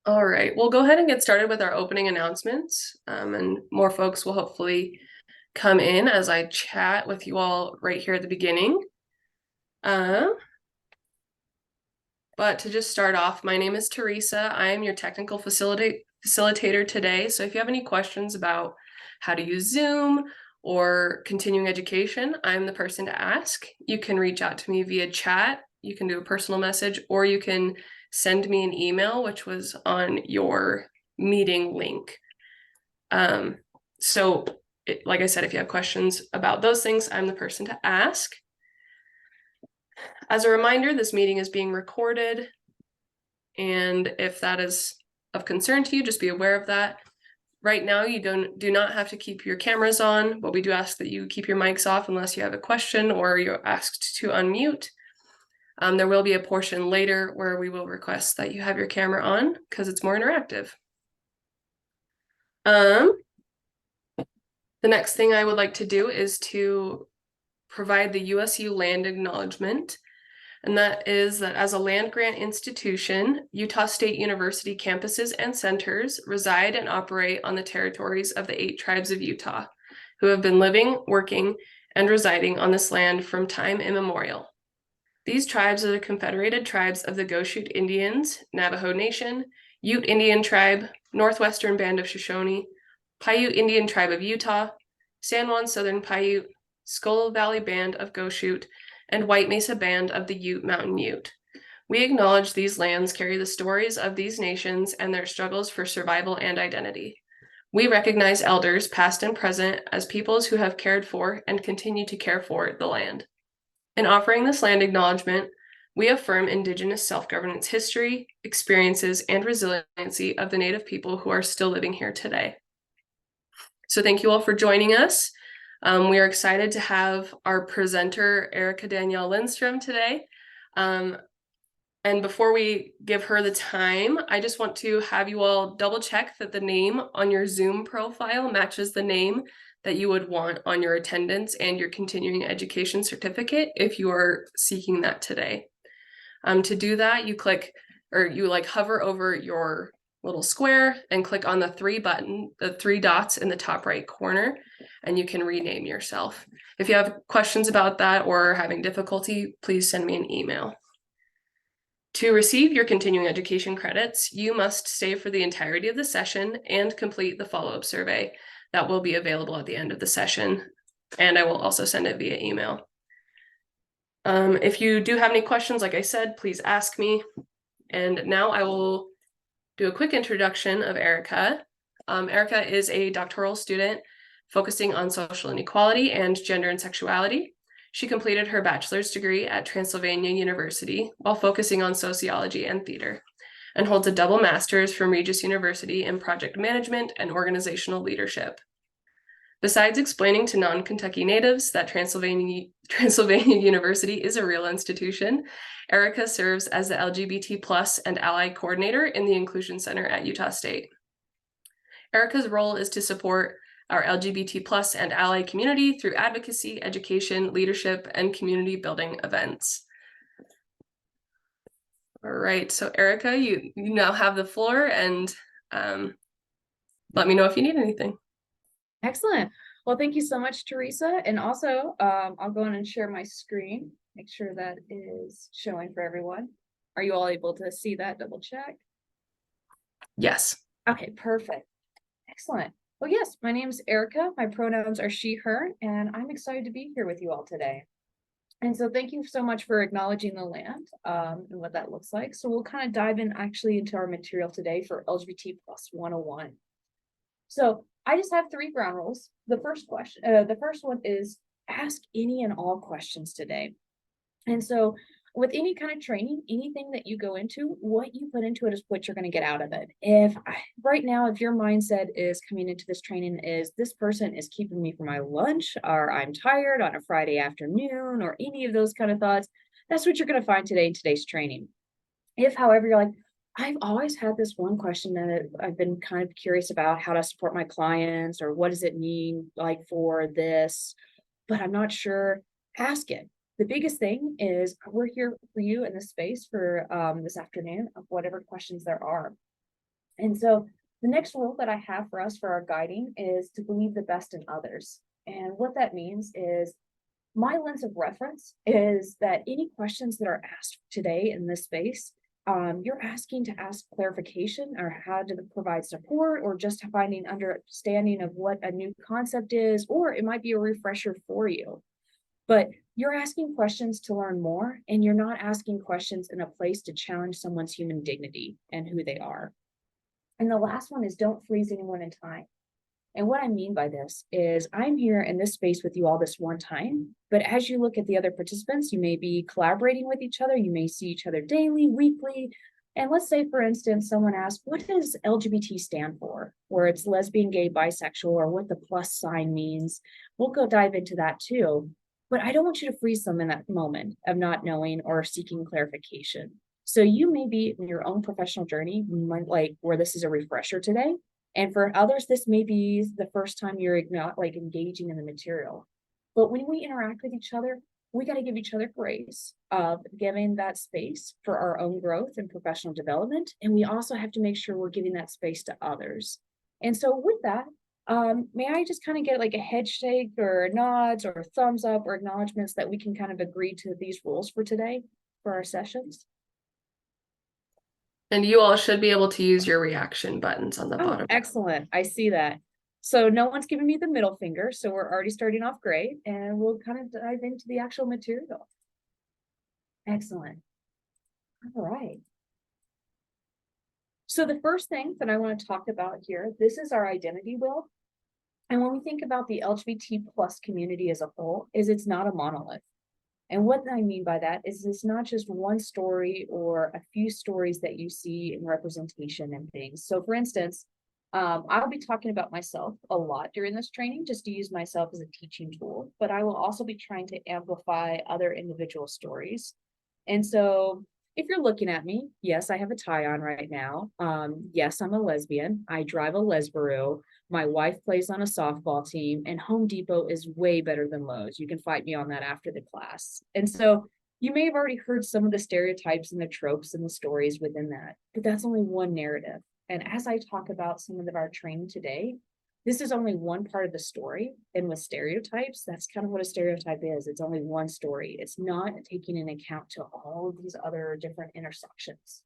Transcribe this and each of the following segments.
All right, we'll go ahead and get started with our opening announcements, and more folks will hopefully come in as I chat with you all right here at the beginning. Uh, but to just start off, my name is Teresa. I am your technical facilitator today. So if you have any questions about how to use Zoom or continuing education, I'm the person to ask. You can reach out to me via chat. You can do a personal message, or you can send me an email, which was on your meeting link. So like I said, if you have questions about those things, I'm the person to ask. As a reminder, this meeting is being recorded, and if that is of concern to you, just be aware of that. Right now, you do not have to keep your cameras on, but we do ask that you keep your mics off unless you have a question or you're asked to unmute. There will be a portion later where we will request that you have your camera on because it's more interactive. The next thing I would like to do is to provide the USU land acknowledgement. And that is that as a land grant institution, Utah State University campuses and centers reside and operate on the territories of the 8 tribes of Utah, who have been living, working, and residing on this land from time immemorial. These tribes are the confederated tribes of the Goshute Indians, Navajo Nation, Ute Indian Tribe, Northwestern Band of Shoshone, Paiute Indian Tribe of Utah, San Juan Southern Paiute, Skull Valley Band of Goshute, and White Mesa Band of the Ute Mountain Ute. We acknowledge these lands carry the stories of these nations and their struggles for survival and identity. We recognize elders, past and present, as peoples who have cared for and continue to care for the land. In offering this land acknowledgement, we affirm Indigenous self-governance history, experiences, and resiliency of the Native people who are still living here today. So thank you all for joining us. We are excited to have our presenter, Erica Danielle Lindstrom, today. And before we give her the time, I just want to have you all double check that the name on your Zoom profile matches the name that you would want on your attendance and your continuing education certificate if you are seeking that today. To do that, you hover over your little square and click on the three dots in the top right corner, and you can rename yourself. If you have questions about that or are having difficulty, please send me an email. To receive your continuing education credits, you must stay for the entirety of the session and complete the follow-up survey that will be available at the end of the session, and I will also send it via email. If you do have any questions, like I said, please ask me. And now I will do a quick introduction of Erica. Erica is a doctoral student focusing on social inequality and gender and sexuality. She completed her bachelor's degree at Transylvania University while focusing on sociology and theater, and holds a double master's from Regis University in project management and organizational leadership. Besides explaining to non-Kentucky natives that Transylvania University is a real institution, Erica serves as the LGBT plus and ally coordinator in the Inclusion Center at Utah State. Erica's role is to support our LGBT plus and ally community through advocacy, education, leadership, and community building events. All right, so Erica, you now have the floor, and let me know if you need anything. Excellent. Well, thank you so much, Teresa. And also, I'll go in and share my screen, make sure that is showing for everyone. Are you all able to see that? Double check. Yes. Okay, perfect. Excellent. Well, yes, my name is Erica. My pronouns are she, her, and I'm excited to be here with you all today. And so thank you so much for acknowledging the land and what that looks like. So we'll kind of dive in actually into our material today for LGBT plus 101. So I just have 3 ground rules. The first one is ask any and all questions today. And so with any kind of training, anything that you go into, what you put into it is what you're going to get out of it. Right now, if your mindset is coming into this training is this person is keeping me from my lunch, or I'm tired on a Friday afternoon, or any of those kind of thoughts, that's what you're going to find today in today's training. If, however, you're like, I've always had this one question that I've been kind of curious about how to support my clients, or what does it mean like for this, but I'm not sure, ask it. The biggest thing is we're here for you in this space for this afternoon of whatever questions there are. And so the next rule that I have for us for our guiding is to believe the best in others. And what that means is my lens of reference is that any questions that are asked today in this space, you're asking to ask clarification or how to provide support or just finding understanding of what a new concept is, or it might be a refresher for you. But you're asking questions to learn more, and you're not asking questions in a place to challenge someone's human dignity and who they are. And the last one is don't freeze anyone in time. And what I mean by this is I'm here in this space with you all this one time, but as you look at the other participants, you may be collaborating with each other. You may see each other daily, weekly. And let's say, for instance, someone asks, what does LGBT stand for? Or it's lesbian, gay, bisexual, or what the plus sign means. We'll go dive into that too. But I don't want you to freeze them in that moment of not knowing or seeking clarification. So you may be in your own professional journey, like where this is a refresher today. And for others, this may be the first time you're not like engaging in the material. But when we interact with each other, we got to give each other grace of giving that space for our own growth and professional development. And we also have to make sure we're giving that space to others. And so with that, may I just kind of get like a head shake or nods or thumbs up or acknowledgements that we can kind of agree to these rules for today for our sessions? And you all should be able to use your reaction buttons on the Oh, bottom. excellent. I see that. So no one's giving me the middle finger, so we're already starting off great, and we'll kind of dive into the actual material. Excellent. All right. So the first thing that I want to talk about here, this is our identity wheel. And when we think about the LGBT plus community as a whole, is it's not a monolith. And what I mean by that is it's not just one story or a few stories that you see in representation and things. So for instance, I'll be talking about myself a lot during this training, just to use myself as a teaching tool, but I will also be trying to amplify other individual stories. And so if you're looking at me, yes, I have a tie on right now. Yes, I'm a lesbian. I drive a Lesbaru. My wife plays on a softball team, and Home Depot is way better than Lowe's. You can fight me on that after the class. And so you may have already heard some of the stereotypes and the tropes and the stories within that, but that's only one narrative. And as I talk about some of our training today, this is only one part of the story. And with stereotypes, that's kind of what a stereotype is. It's only one story. It's not taking into account to all of these other different intersections.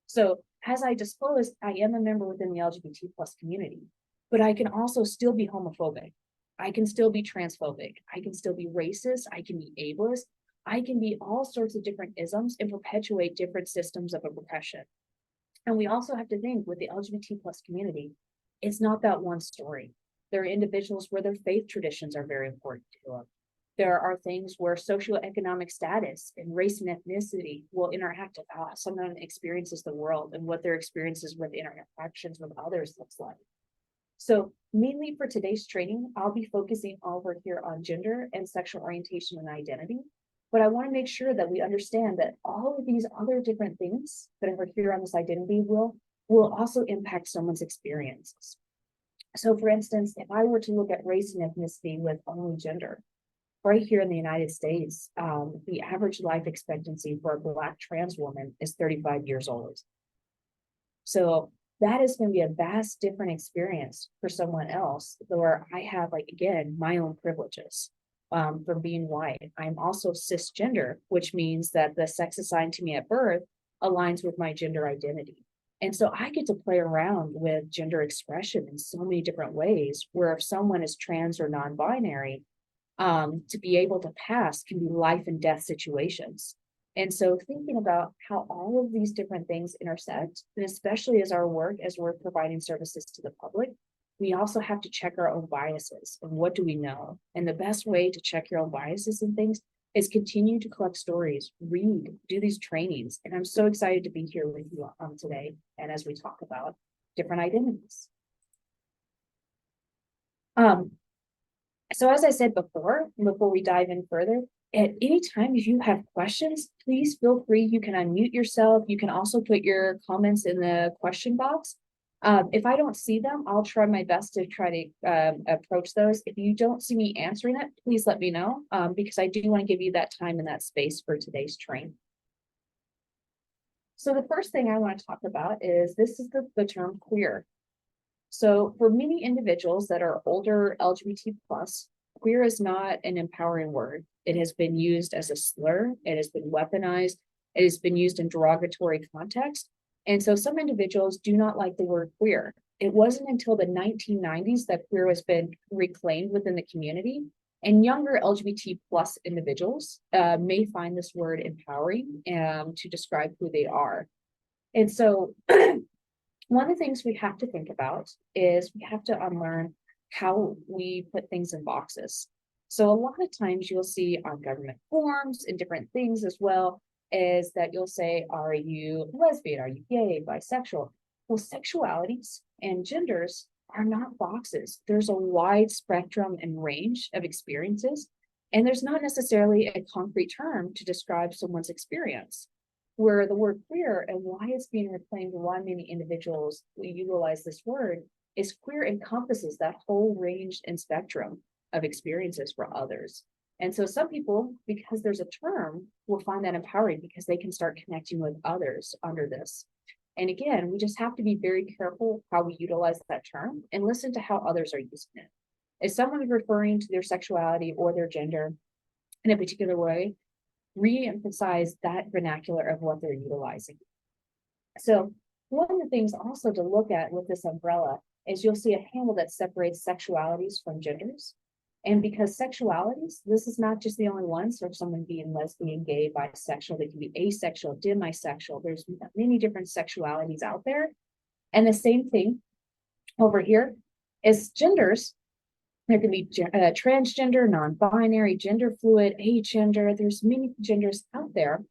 So as I disclosed, I am a member within the LGBT plus community, but I can also still be homophobic. I can still be transphobic. I can still be racist. I can be ableist. I can be all sorts of different isms and perpetuate different systems of oppression. And we also have to think with the LGBT plus community, it's not that one story. There are individuals where their faith traditions are very important to them. There are things where socioeconomic status and race and ethnicity will interact with how someone experiences the world and what their experiences with interactions with others looks like. So mainly for today's training, I'll be focusing over here on gender and sexual orientation and identity. But I want to make sure that we understand that all of these other different things that are here on this identity will also impact someone's experiences. So for instance, if I were to look at race and ethnicity with only gender, right here in the United States, the average life expectancy for a Black trans woman is 35 years old. So that is going to be a vast different experience for someone else, where I have, like, again, my own privileges from being white. I'm also cisgender, which means that the sex assigned to me at birth aligns with my gender identity. And so I get to play around with gender expression in so many different ways, where if someone is trans or non-binary, to be able to pass can be life and death situations. And so thinking about how all of these different things intersect, and especially as we're providing services to the public, we also have to check our own biases and what do we know? And the best way to check your own biases and things is continue to collect stories, read, do these trainings. And I'm so excited to be here with you today. And as we talk about different identities. So as I said before we dive in further, at any time, if you have questions, please feel free. You can unmute yourself. You can also put your comments in the question box. If I don't see them, I'll try my best to try to approach those. If you don't see me answering it, please let me know, because I do want to give you that time and that space for today's training. So the first thing I want to talk about is this is the term queer. So for many individuals that are older LGBT plus, queer is not an empowering word. It has been used as a slur. It has been weaponized. It has been used in derogatory context. And so some individuals do not like the word queer. It wasn't until the 1990s that queer has been reclaimed within the community. And younger LGBT plus individuals may find this word empowering to describe who they are. And so one of the things we have to think about is we have to unlearn how we put things in boxes. So a lot of times you'll see on government forms and different things as well is that you'll say, are you lesbian? Are you gay, bisexual? Well, sexualities and genders are not boxes. There's a wide spectrum and range of experiences, and there's not necessarily a concrete term to describe someone's experience. Where the word queer and why it's being reclaimed, why many individuals utilize this word, is queer encompasses that whole range and spectrum of experiences for others. And so some people, because there's a term, will find that empowering because they can start connecting with others under this. And again, we just have to be very careful how we utilize that term and listen to how others are using it. If someone is referring to their sexuality or their gender in a particular way, re-emphasize that vernacular of what they're utilizing. So one of the things also to look at with this umbrella is you'll see a handle that separates sexualities from genders. And because sexualities, this is not just the only one. So if someone being lesbian, gay, bisexual, they can be asexual, demisexual. There's many different sexualities out there. And the same thing over here is genders. There can be transgender, non-binary, gender fluid, agender. There's many genders out there,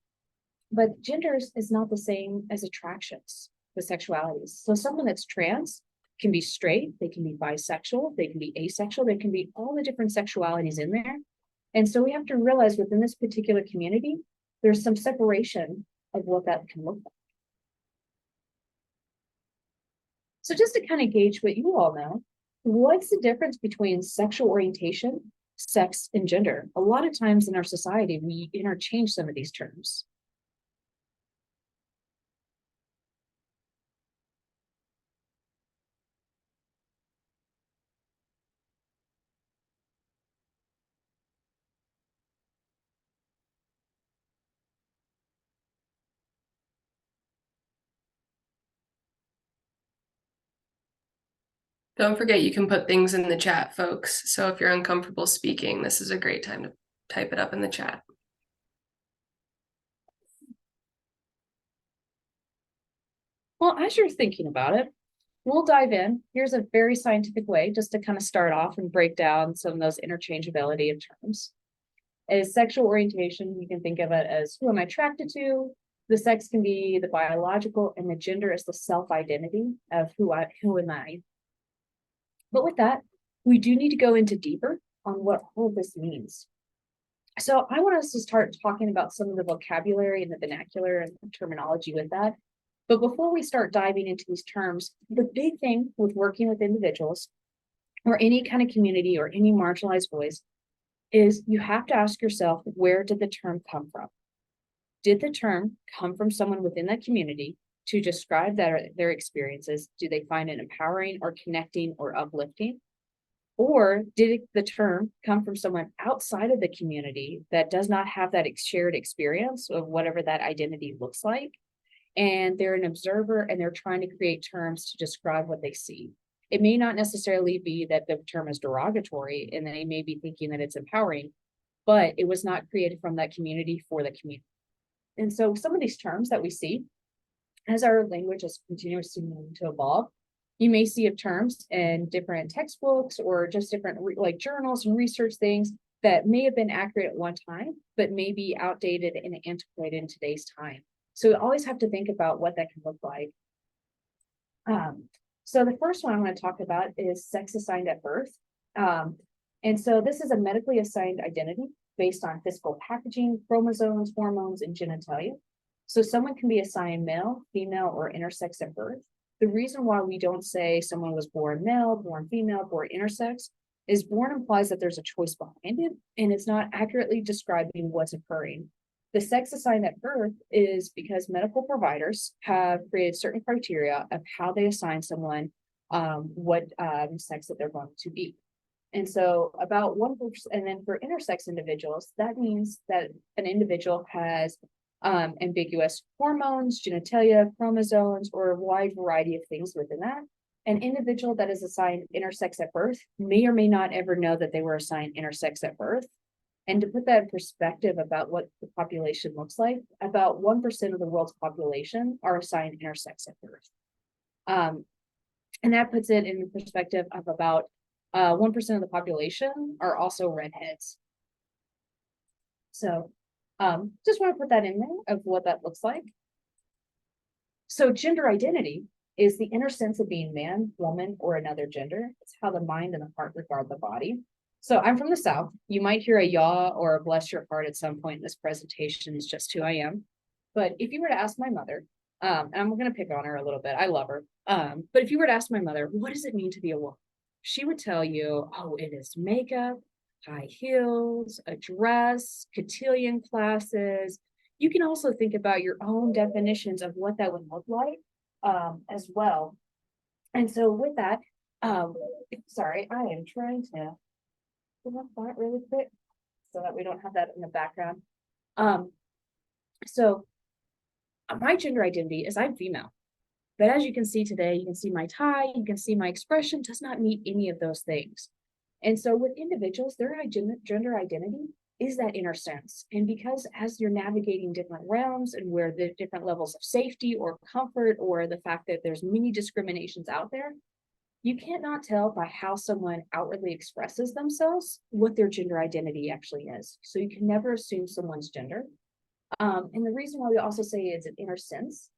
but genders is not the same as attractions with sexualities. So someone that's trans can be straight, they can be bisexual, they can be asexual, there can be all the different sexualities in there. And so we have to realize within this particular community, there's some separation of what that can look like. So just to kind of gauge what you all know, what's the difference between sexual orientation, sex, and gender? A lot of times in our society, we interchange some of these terms. Don't forget you can put things in the chat, folks. So if you're uncomfortable speaking, this is a great time to type it up in the chat. Well, as you're thinking about it, we'll dive in. Here's a very scientific way just to kind of start off and break down some of those interchangeability of terms. As sexual orientation, you can think of it as who am I attracted to? The sex can be the biological, and the gender is the self-identity of who am I. But with that, we do need to go into deeper on what all of this means. So I want us to start talking about some of the vocabulary and the vernacular and terminology with that. But before we start diving into these terms, the big thing with working with individuals or any kind of community or any marginalized voice is you have to ask yourself, where did the term come from? Did the term come from someone within that community to describe their experiences? Do they find it empowering or connecting or uplifting? Or did the term come from someone outside of the community that does not have that shared experience of whatever that identity looks like? And they're an observer and they're trying to create terms to describe what they see. It may not necessarily be that the term is derogatory and they may be thinking that it's empowering, but it was not created from that community for the community. And so some of these terms that we see as our language is continuously moving to evolve, you may see of terms in different textbooks or just different like journals and research things that may have been accurate at one time, but may be outdated and antiquated in today's time. So we always have to think about what that can look like. So the first one I want to talk about is sex assigned at birth. And so this is a medically assigned identity based on physical packaging, chromosomes, hormones, and genitalia. So someone can be assigned male, female, or intersex at birth. The reason why we don't say someone was born male, born female, born intersex is born implies that there's a choice behind it, and it's not accurately describing what's occurring. The sex assigned at birth is because medical providers have created certain criteria of how they assign someone what sex that they're going to be. And so about 1%, and then for intersex individuals, that means that an individual has ambiguous hormones, genitalia, chromosomes, or a wide variety of things within that. An individual that is assigned intersex at birth may or may not ever know that they were assigned intersex at birth. And to put that in perspective about what the population looks like, about 1% of the world's population are assigned intersex at birth. And that puts it in perspective of about 1% of the population are also redheads. So just want to put that in there of what that looks like. So gender identity is the inner sense of being man, woman, or another gender. It's how the mind and the heart regard the body. So I'm from the South. You might hear a yaw or a bless your heart at some point in this presentation. Is just who I am. But if you were to ask my mother, and I'm going to pick on her a little bit, I love her. But if you were to ask my mother, what does it mean to be a woman? She would tell you, oh, it is makeup, high heels, a dress, cotillion classes. You can also think about your own definitions of what that would look like as well. And so with that, sorry, I am trying to put up that really quick so that we don't have that in the background. So my gender identity is I'm female. But as you can see today, you can see my tie, you can see my expression does not meet any of those things. And so with individuals, their gender identity is that inner sense. And because as you're navigating different realms and where the different levels of safety or comfort or the fact that there's many discriminations out there, you can't not tell by how someone outwardly expresses themselves what their gender identity actually is. So you can never assume someone's gender. And the reason why we also say it's an inner sense,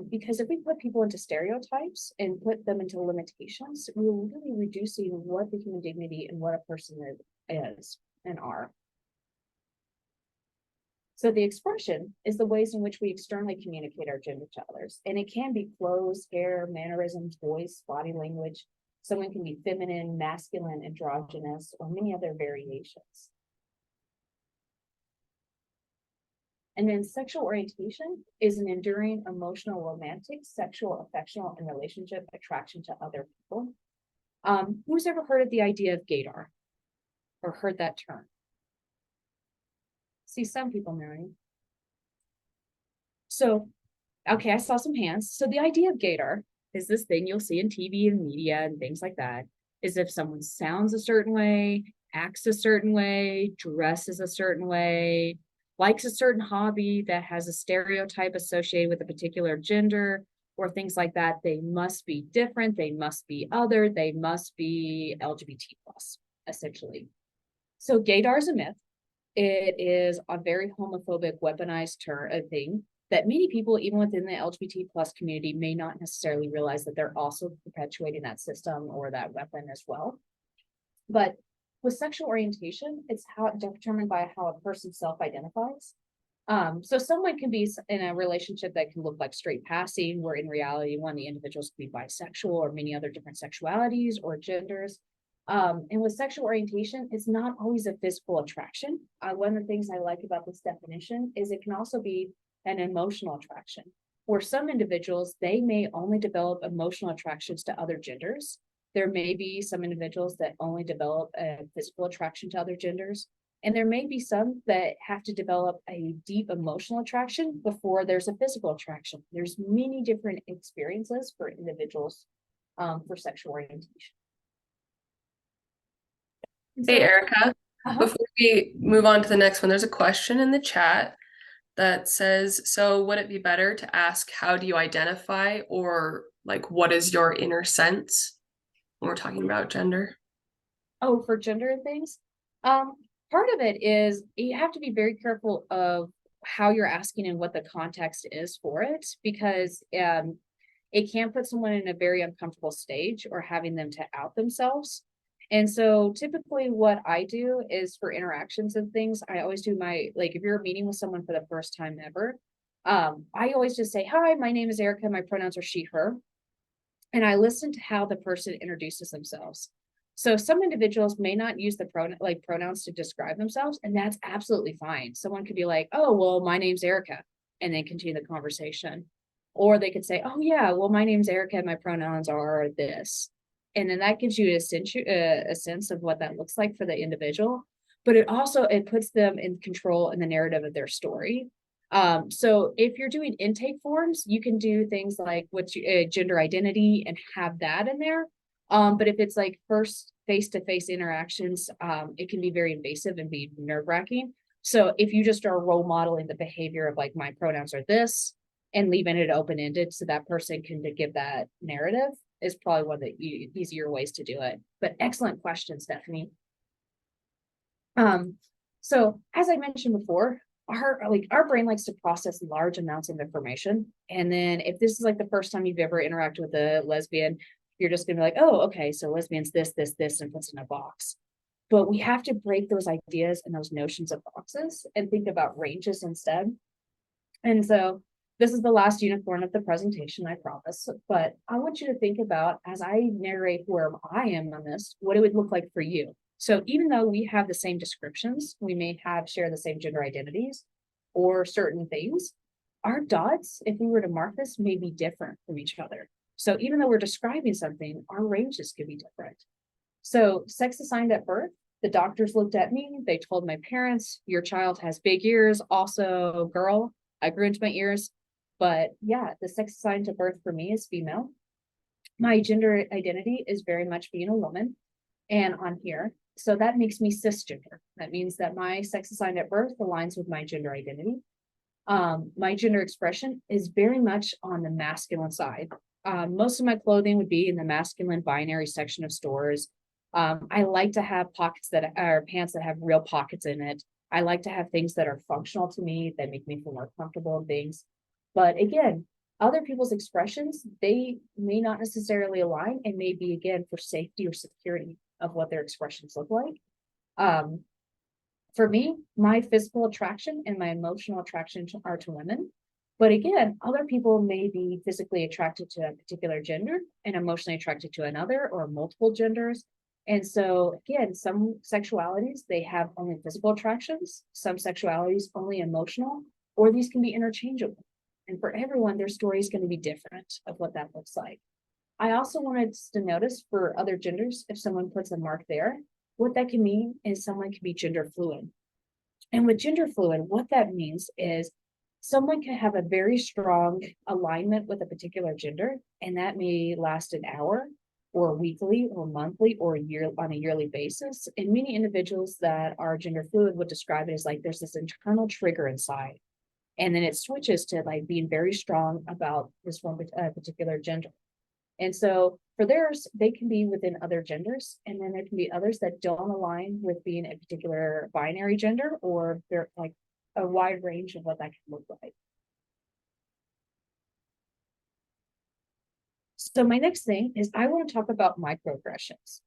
because if we put people into stereotypes and put them into limitations, we're really reducing what the human dignity and what a person is and are. So the expression is the ways in which we externally communicate our gender to others. And it can be clothes, hair, mannerisms, voice, body language. Someone can be feminine, masculine, androgynous, or many other variations. And then sexual orientation is an enduring, emotional, romantic, sexual, affectional, and relationship attraction to other people. Who's ever heard of the idea of gaydar or heard that term? See some people knowing. So, okay, I saw some hands. So the idea of gaydar is this thing you'll see in TV and media and things like that, is if someone sounds a certain way, acts a certain way, dresses a certain way, likes a certain hobby that has a stereotype associated with a particular gender or things like that, they must be different, they must be other, they must be LGBT plus, essentially. So gaydar is a myth. It is a very homophobic, weaponized thing that many people, even within the LGBT plus community, may not necessarily realize that they're also perpetuating that system or that weapon as well. But with sexual orientation, it's determined by how a person self-identifies. So someone can be in a relationship that can look like straight passing, where in reality, one of the individuals can be bisexual or many other different sexualities or genders. And with sexual orientation, it's not always a physical attraction. One of the things I like about this definition is it can also be an emotional attraction. For some individuals, they may only develop emotional attractions to other genders. There may be some individuals that only develop a physical attraction to other genders. And there may be some that have to develop a deep emotional attraction before there's a physical attraction. There's many different experiences for individuals for sexual orientation. Hey, Erica, before we move on to the next one, there's a question in the chat that says, so would it be better to ask, how do you identify, or like, what is your inner sense when we're talking about gender? Oh, for gender and things? Part of it is you have to be very careful of how you're asking and what the context is for it, because it can put someone in a very uncomfortable stage or having them to out themselves. And so typically what I do is for interactions and things, I always do like if you're meeting with someone for the first time ever, I always just say, hi, my name is Erica, my pronouns are she, her. And I listen to how the person introduces themselves. So some individuals may not use the pronouns to describe themselves, and that's absolutely fine. Someone could be like, "Oh, well, my name's Erica," and then continue the conversation. Or they could say, "Oh yeah, well, my name's Erica, and my pronouns are this." And then that gives you a sense of what that looks like for the individual. But it puts them in control in the narrative of their story. So if you're doing intake forms, you can do things like what's gender identity and have that in there. But if it's like first face-to-face interactions, it can be very invasive and be nerve-wracking. So if you just are role modeling the behavior of like my pronouns are this and leaving it open-ended so that person can give that narrative is probably one of the easier ways to do it. But excellent question, Stephanie. So as I mentioned before, our brain likes to process large amounts of information. And then if this is like the first time you've ever interacted with a lesbian, you're just gonna be like, oh, okay, so lesbians this, and puts in a box. But we have to break those ideas and those notions of boxes and think about ranges instead. And so this is the last unicorn of the presentation, I promise. But I want you to think about, as I narrate where I am on this, what it would look like for you. So even though we have the same descriptions, we may share the same gender identities or certain things, our dots, if we were to mark this, may be different from each other. So even though we're describing something, our ranges could be different. So sex assigned at birth, the doctors looked at me, they told my parents, your child has big ears, also girl. I grew into my ears, but yeah, the sex assigned to birth for me is female. My gender identity is very much being a woman and on here. So that makes me cisgender. That means that my sex assigned at birth aligns with my gender identity. My gender expression is very much on the masculine side. Most of my clothing would be in the masculine binary section of stores. I like to have pockets that are pants that have real pockets in it. I like to have things that are functional to me, that make me feel more comfortable in things. But again, other people's expressions, they may not necessarily align and may be, again, for safety or security of what their expressions look like. For me, my physical attraction and my emotional attraction are to women. But again, other people may be physically attracted to a particular gender and emotionally attracted to another or multiple genders. And so again, some sexualities, they have only physical attractions, some sexualities only emotional, or these can be interchangeable. And for everyone, their story is going to be different of what that looks like. I also wanted to notice for other genders, if someone puts a mark there, what that can mean is someone can be gender fluid. And with gender fluid, what that means is someone can have a very strong alignment with a particular gender, and that may last an hour or weekly or monthly or on a yearly basis. And many individuals that are gender fluid would describe it as like there's this internal trigger inside. And then it switches to like being very strong about this one particular gender. And so for theirs, they can be within other genders, and then there can be others that don't align with being a particular binary gender, or they're like a wide range of what that can look like. So my next thing is I want to talk about microaggressions.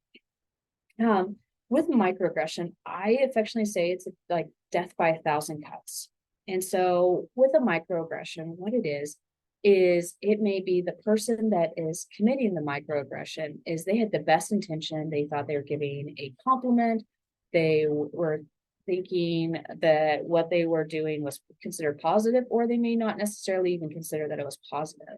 With microaggression, I affectionately say it's like death by 1,000 cuts. And so with a microaggression, what it is it may be the person that is committing the microaggression is they had the best intention. They thought they were giving a compliment. They were thinking that what they were doing was considered positive, or they may not necessarily even consider that it was positive.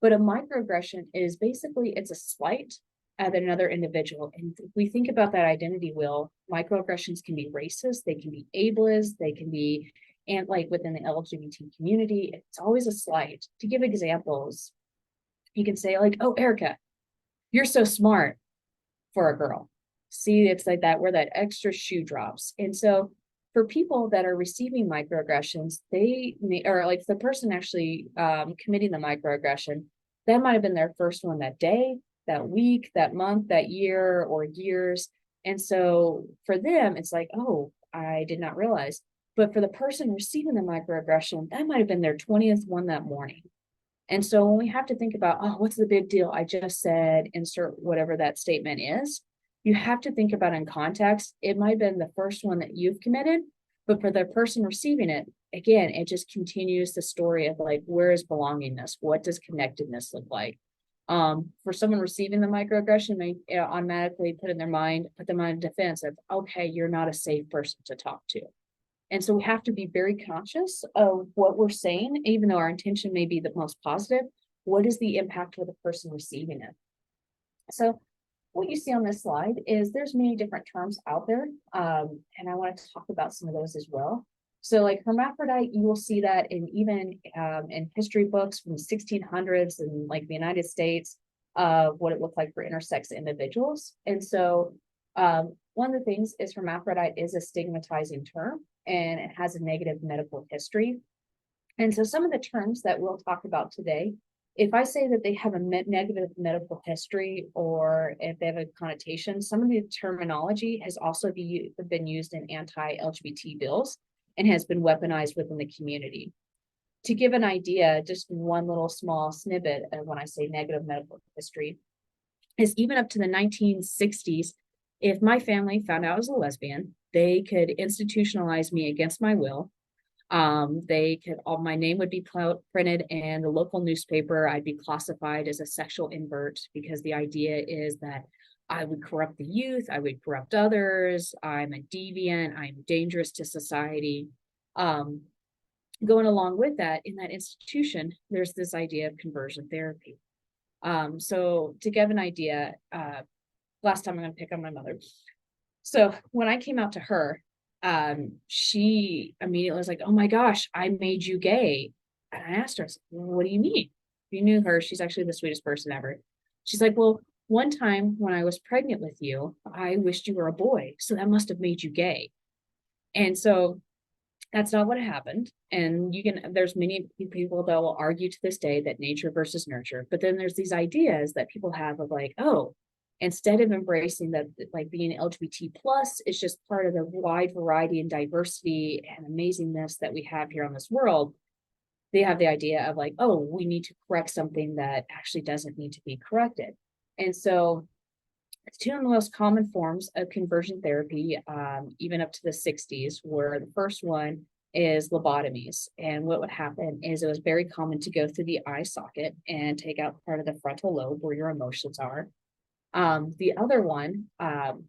But a microaggression is basically, it's a slight at another individual. And if we think about that identity wheel, microaggressions can be racist, they can be ableist, they can be, and like within the LGBT community, it's always a slight. To give examples, you can say like, oh, Erica, you're so smart for a girl. See, it's like that, where that extra shoe drops. And so for people that are receiving microaggressions, they may, or like the person actually committing the microaggression, that might have been their first one that day, that week, that month, that year, or years. And so for them, it's like, oh, I did not realize. But for the person receiving the microaggression, that might have been their 20th one that morning. And so when we have to think about, oh, what's the big deal? I just said, insert whatever that statement is, you have to think about in context. It might have been the first one that you've committed, but for the person receiving it, again, it just continues the story of like, where is belongingness? What does connectedness look like? For someone receiving the microaggression, they automatically put them on defense of, okay, you're not a safe person to talk to. And so we have to be very conscious of what we're saying, even though our intention may be the most positive. What is the impact for the person receiving it? So what you see on this slide is there's many different terms out there. And I want to talk about some of those as well. So like hermaphrodite, you will see that even in history books from the 1600s in like the United States, of what it looked like for intersex individuals. And so one of the things is hermaphrodite is a stigmatizing term and it has a negative medical history. And so some of the terms that we'll talk about today, if I say that they have a negative medical history or if they have a connotation, some of the terminology has also been used in anti-LGBT bills and has been weaponized within the community. To give an idea, just one little small snippet of when I say negative medical history is even up to the 1960s, if my family found out I was a lesbian, they could institutionalize me against my will. My name would be printed in the local newspaper. I'd be classified as a sexual invert because the idea is that I would corrupt the youth, I would corrupt others, I'm a deviant, I'm dangerous to society. Going along with that, in that institution, there's this idea of conversion therapy. So to give an idea, last time I'm going to pick on my mother. So when I came out to her, she immediately was like, "Oh my gosh, I made you gay." And I asked her, "What do you mean?" If you knew her, she's actually the sweetest person ever. She's like, "Well, one time when I was pregnant with you, I wished you were a boy, so that must have made you gay." And so that's not what happened. And there's many people that will argue to this day that nature versus nurture. But then there's these ideas that people have of like, oh, instead of embracing that, like being LGBT plus is just part of the wide variety and diversity and amazingness that we have here on this world. They have the idea of like, oh, we need to correct something that actually doesn't need to be corrected. And so it's two of the most common forms of conversion therapy, even up to the 60s, where the first one is lobotomies. And what would happen is it was very common to go through the eye socket and take out part of the frontal lobe where your emotions are. The other one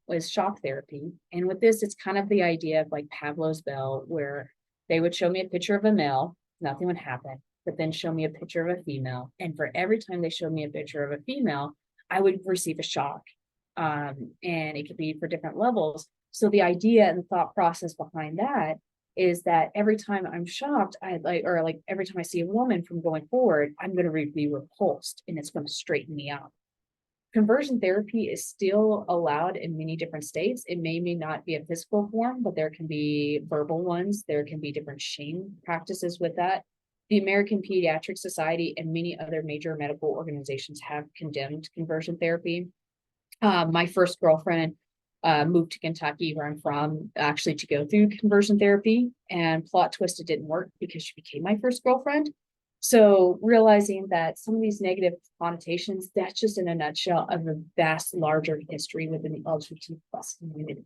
was shock therapy. And with this, it's kind of the idea of like Pavlov's bell, where they would show me a picture of a male, nothing would happen, but then show me a picture of a female. And for every time they showed me a picture of a female, I would receive a shock. And it could be for different levels. So the idea and the thought process behind that is that every time I'm shocked, every time I see a woman from going forward, I'm going to be repulsed and it's going to straighten me out. Conversion therapy is still allowed in many different states. It may not be a physical form, but there can be verbal ones. There can be different shame practices with that. The American Pediatric Society and many other major medical organizations have condemned conversion therapy. My first girlfriend moved to Kentucky, where I'm from, actually to go through conversion therapy, and plot twist, it didn't work because she became my first girlfriend. So realizing that some of these negative connotations, that's just in a nutshell of a vast, larger history within the LGBT plus community.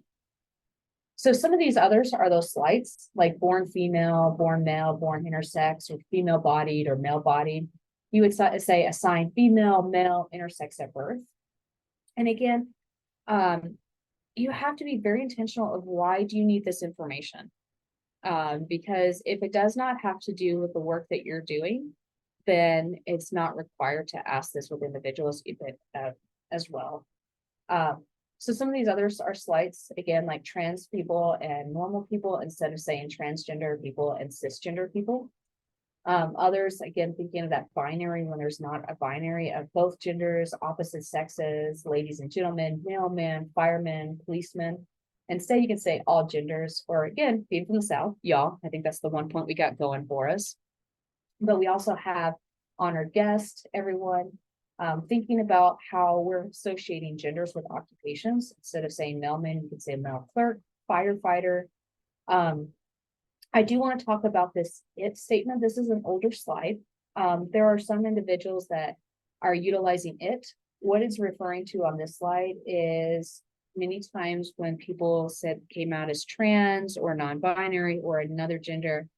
So some of these others are those slights, like born female, born male, born intersex, or female bodied or male bodied. You would say assigned female, male, intersex at birth. And again, you have to be very intentional of why do you need this information? Because if it does not have to do with the work that you're doing, then it's not required to ask this with individuals as well. So some of these others are slights, again, like trans people and normal people, instead of saying transgender people and cisgender people. Others, again, thinking of that binary when there's not a binary of both genders, opposite sexes, ladies and gentlemen, mailmen, firemen, policemen. Instead, you can say all genders, or again, being from the South, y'all. I think that's the one point we got going for us. But we also have honored guests, everyone, thinking about how we're associating genders with occupations. Instead of saying mailman, you could say mail clerk, firefighter. I do want to talk about this it statement. This is an older slide. There are some individuals that are utilizing it. What it's referring to on this slide is many times when people came out as trans or non-binary or another gender,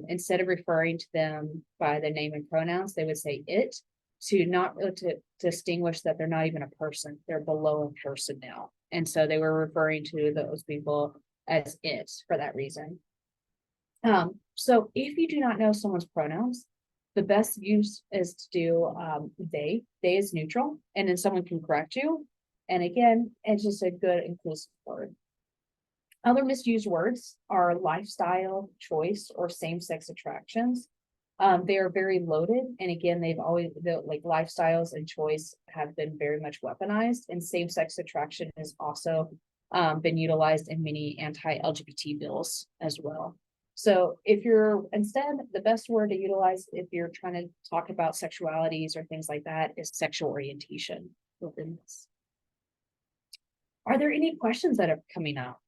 instead of referring to them by their name and pronouns, they would say it. to not really to distinguish that they're not even a person, they're below a person now. And so they were referring to those people as it for that reason. So if you do not know someone's pronouns, the best use is to do they. They is neutral, and then someone can correct you. And again, it's just a good inclusive word. Other misused words are lifestyle, choice, or same-sex attractions. They are very loaded, and again, like lifestyles and choice have been very much weaponized, and same-sex attraction has also been utilized in many anti-LGBT bills as well. So if you're instead, the best word to utilize if you're trying to talk about sexualities or things like that is sexual orientation within this. Are there any questions that are coming up?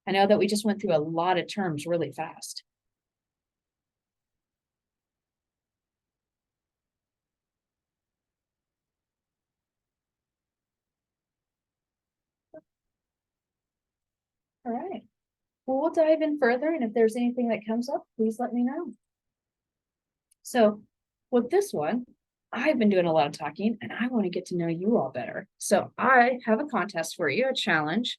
I know that we just went through a lot of terms really fast. All right. Well, we'll dive in further, and if there's anything that comes up, please let me know. So with this one, I've been doing a lot of talking, and I want to get to know you all better. So I have a contest for you, a challenge.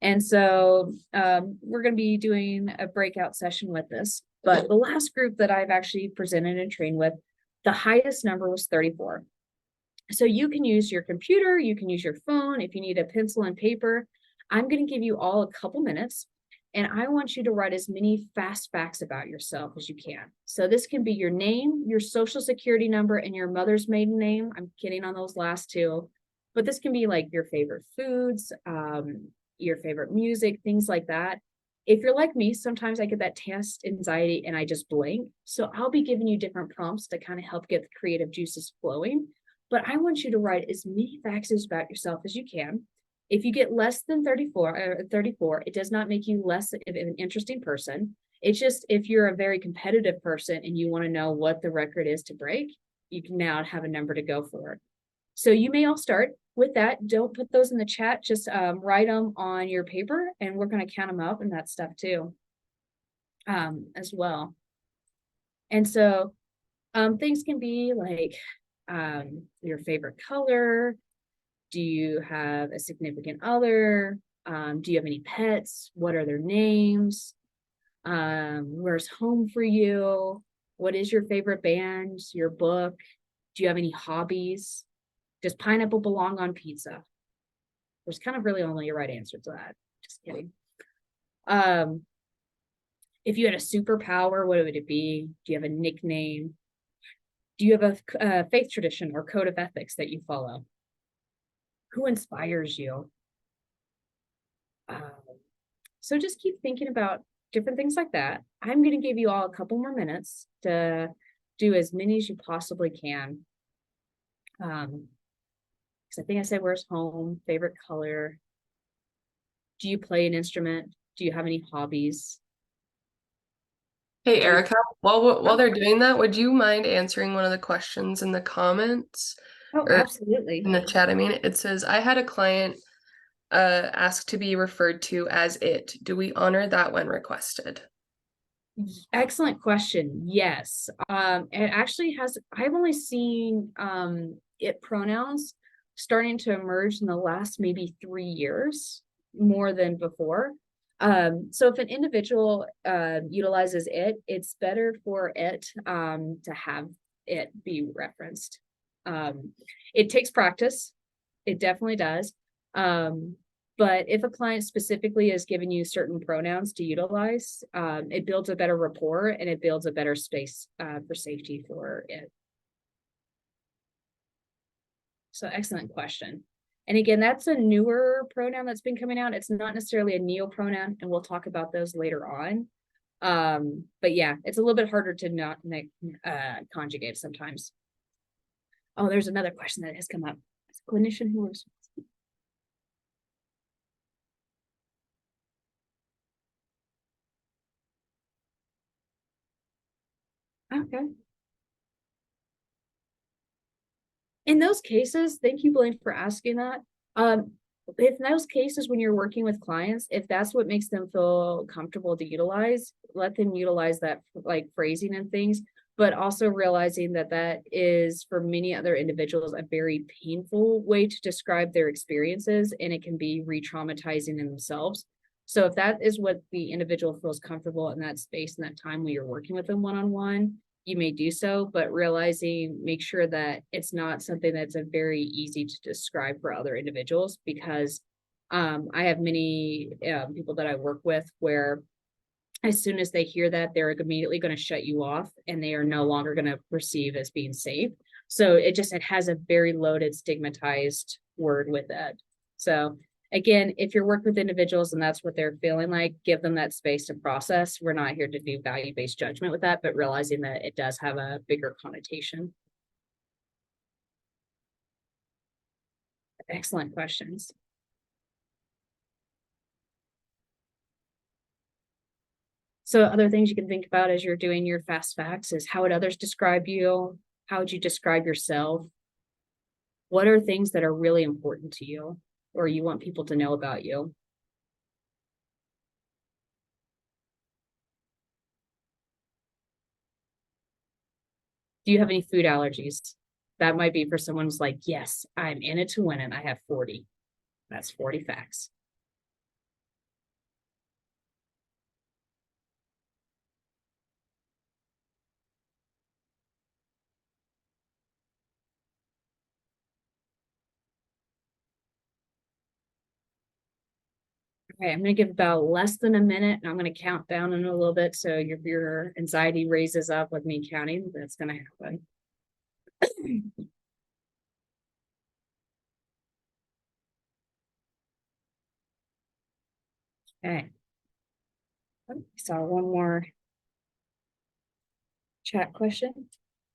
And so we're going to be doing a breakout session with this. But the last group that I've actually presented and trained with, the highest number was 34. So you can use your computer, you can use your phone. If you need a pencil and paper, I'm going to give you all a couple minutes, and I want you to write as many fast facts about yourself as you can. So this can be your name, your social security number, and your mother's maiden name. I'm kidding on those last two, but this can be like your favorite foods, your favorite music, things like that. If you're like me, sometimes I get that test anxiety and I just blank. So I'll be giving you different prompts to kind of help get the creative juices flowing. But I want you to write as many facts about yourself as you can. If you get less than 34, it does not make you less of an interesting person. It's just if you're a very competitive person and you want to know what the record is to break, you can now have a number to go for. So you may all start with that. Don't put those in the chat. Just write them on your paper, and we're going to count them up and that stuff too, as well. And so things can be like your favorite color. Do you have a significant other? Do you have any pets? What are their names? Where's home for you? What is your favorite band? Your book? Do you have any hobbies? Does pineapple belong on pizza? There's kind of really only a right answer to that. Just kidding. If you had a superpower, what would it be? Do you have a nickname? Do you have a faith tradition or code of ethics that you follow? Who inspires you? So just keep thinking about different things like that. I'm going to give you all a couple more minutes to do as many as you possibly can. Because I think I said, where's home, favorite color? Do you play an instrument? Do you have any hobbies? Hey, Erica, while they're doing that, would you mind answering one of the questions in the comments Oh, or absolutely. in the chat? I mean, it says, I had a client ask to be referred to as it. Do we honor that when requested? Excellent question. Yes. It actually has, I've only seen it pronouns starting to emerge in the last maybe 3 years more than before. So if an individual utilizes it, it's better for it to have it be referenced. It takes practice. It definitely does. But if a client specifically is giving you certain pronouns to utilize, it builds a better rapport and it builds a better space for safety for it. So excellent question. And again, that's a newer pronoun that's been coming out. It's not necessarily a neo pronoun, and we'll talk about those later on. But yeah, it's a little bit harder to not conjugate sometimes. Oh, there's another question that has come up. As a clinician who was okay. In those cases, thank you, Blaine, for asking that. If in those cases, when you're working with clients, if that's what makes them feel comfortable to utilize, let them utilize that like phrasing and things. but also realizing that that is for many other individuals a very painful way to describe their experiences, and it can be re-traumatizing in themselves. So if that is what the individual feels comfortable in that space and that time when you're working with them one-on-one, you may do so, but realizing, make sure that it's not something that's a very easy to describe for other individuals, because I have many people that I work with where as soon as they hear that, they're immediately going to shut you off and they are no longer going to perceive as being safe. So it has a very loaded, stigmatized word with it. So again, if you're working with individuals and that's what they're feeling like, give them that space to process. We're not here to do value-based judgment with that, but realizing that it does have a bigger connotation. Excellent questions. So other things you can think about as you're doing your fast facts is, how would others describe you? How would you describe yourself? What are things that are really important to you or you want people to know about you? Do you have any food allergies? That might be for someone who's like, yes, I'm in it to win it. I have 40. That's 40 facts. Okay, I'm going to give about less than a minute and I'm going to count down in a little bit. So your anxiety raises up with me counting. That's going to happen. Okay. So one more chat question.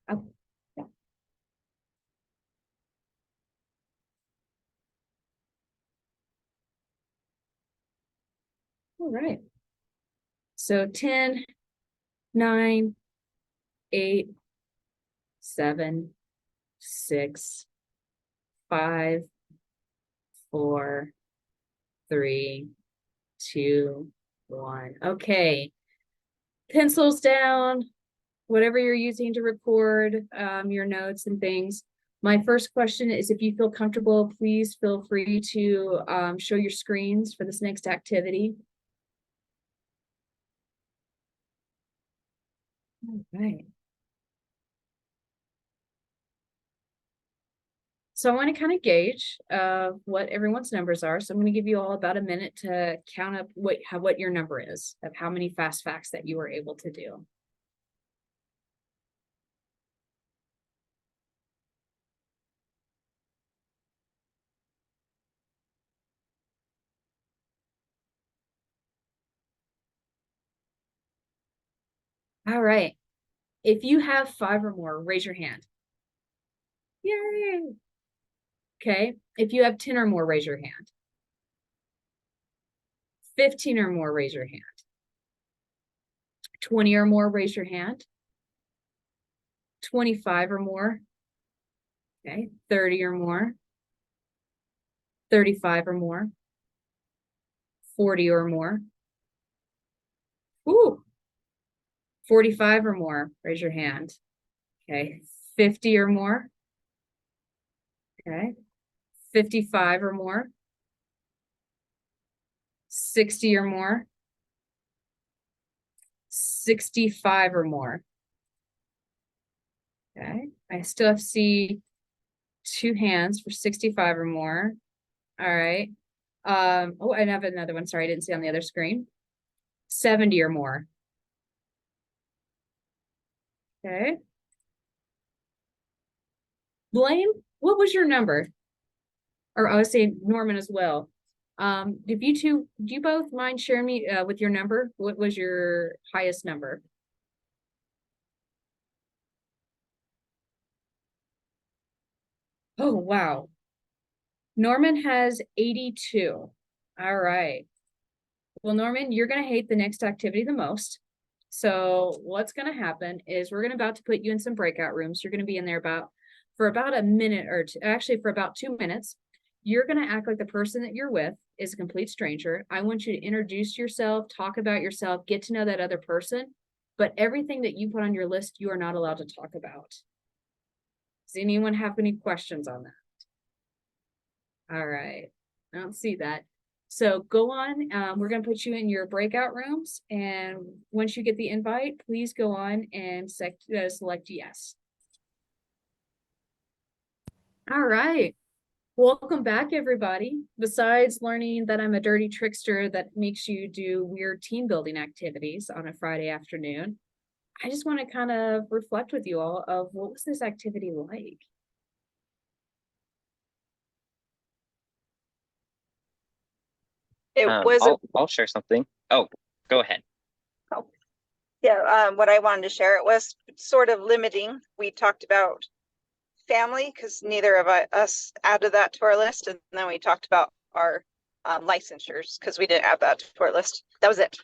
Oh, yeah. All right. So 10, 9, 8, 7, 6, 5, 4, 3, 2, 1. Okay. Pencils down, whatever you're using to record your notes and things. My first question is, if you feel comfortable, please feel free to show your screens for this next activity. All right. So I want to kind of gauge what everyone's numbers are. So I'm going to give you all about a minute to count up what your number is of how many fast facts that you were able to do. All right. If you have 5 or more, raise your hand. Yay. Okay. If you have 10 or more, raise your hand. 15 or more, raise your hand. 20 or more, raise your hand. 25 or more. Okay. 30 or more. 35 or more. 40 or more. Ooh. 45 or more, raise your hand. Okay. 50 or more. Okay. 55 or more. 60 or more. 65 or more. Okay. I still have to see 2 hands for 65 or more. All right. Oh, I have another one. Sorry, I didn't see on the other screen. 70 or more. Okay. Blaine, what was your number? Or I was saying Norman as well. If you two, do you both mind sharing me with your number? What was your highest number? Oh, wow. Norman has 82. All right. Well, Norman, you're going to hate the next activity the most. So what's going to happen is we're going to about to put you in some breakout rooms. You're going to be in there for about a minute or two, actually for about 2 minutes. You're going to act like the person that you're with is a complete stranger. I want you to introduce yourself, talk about yourself, get to know that other person, but everything that you put on your list, you are not allowed to talk about. Does anyone have any questions on that? All right, I don't see that. So go on, we're gonna put you in your breakout rooms, and once you get the invite, please go on and select yes. All right, welcome back, everybody. Besides learning that I'm a dirty trickster that makes you do weird team building activities on a Friday afternoon, I just want to kind of reflect with you all of what was this activity like? It was I'll share something. Oh, go ahead. oh, yeah, what I wanted to share, it was sort of limiting. We talked about family because neither of us added that to our list, and then we talked about our licensures because we didn't add that to our list. That was it.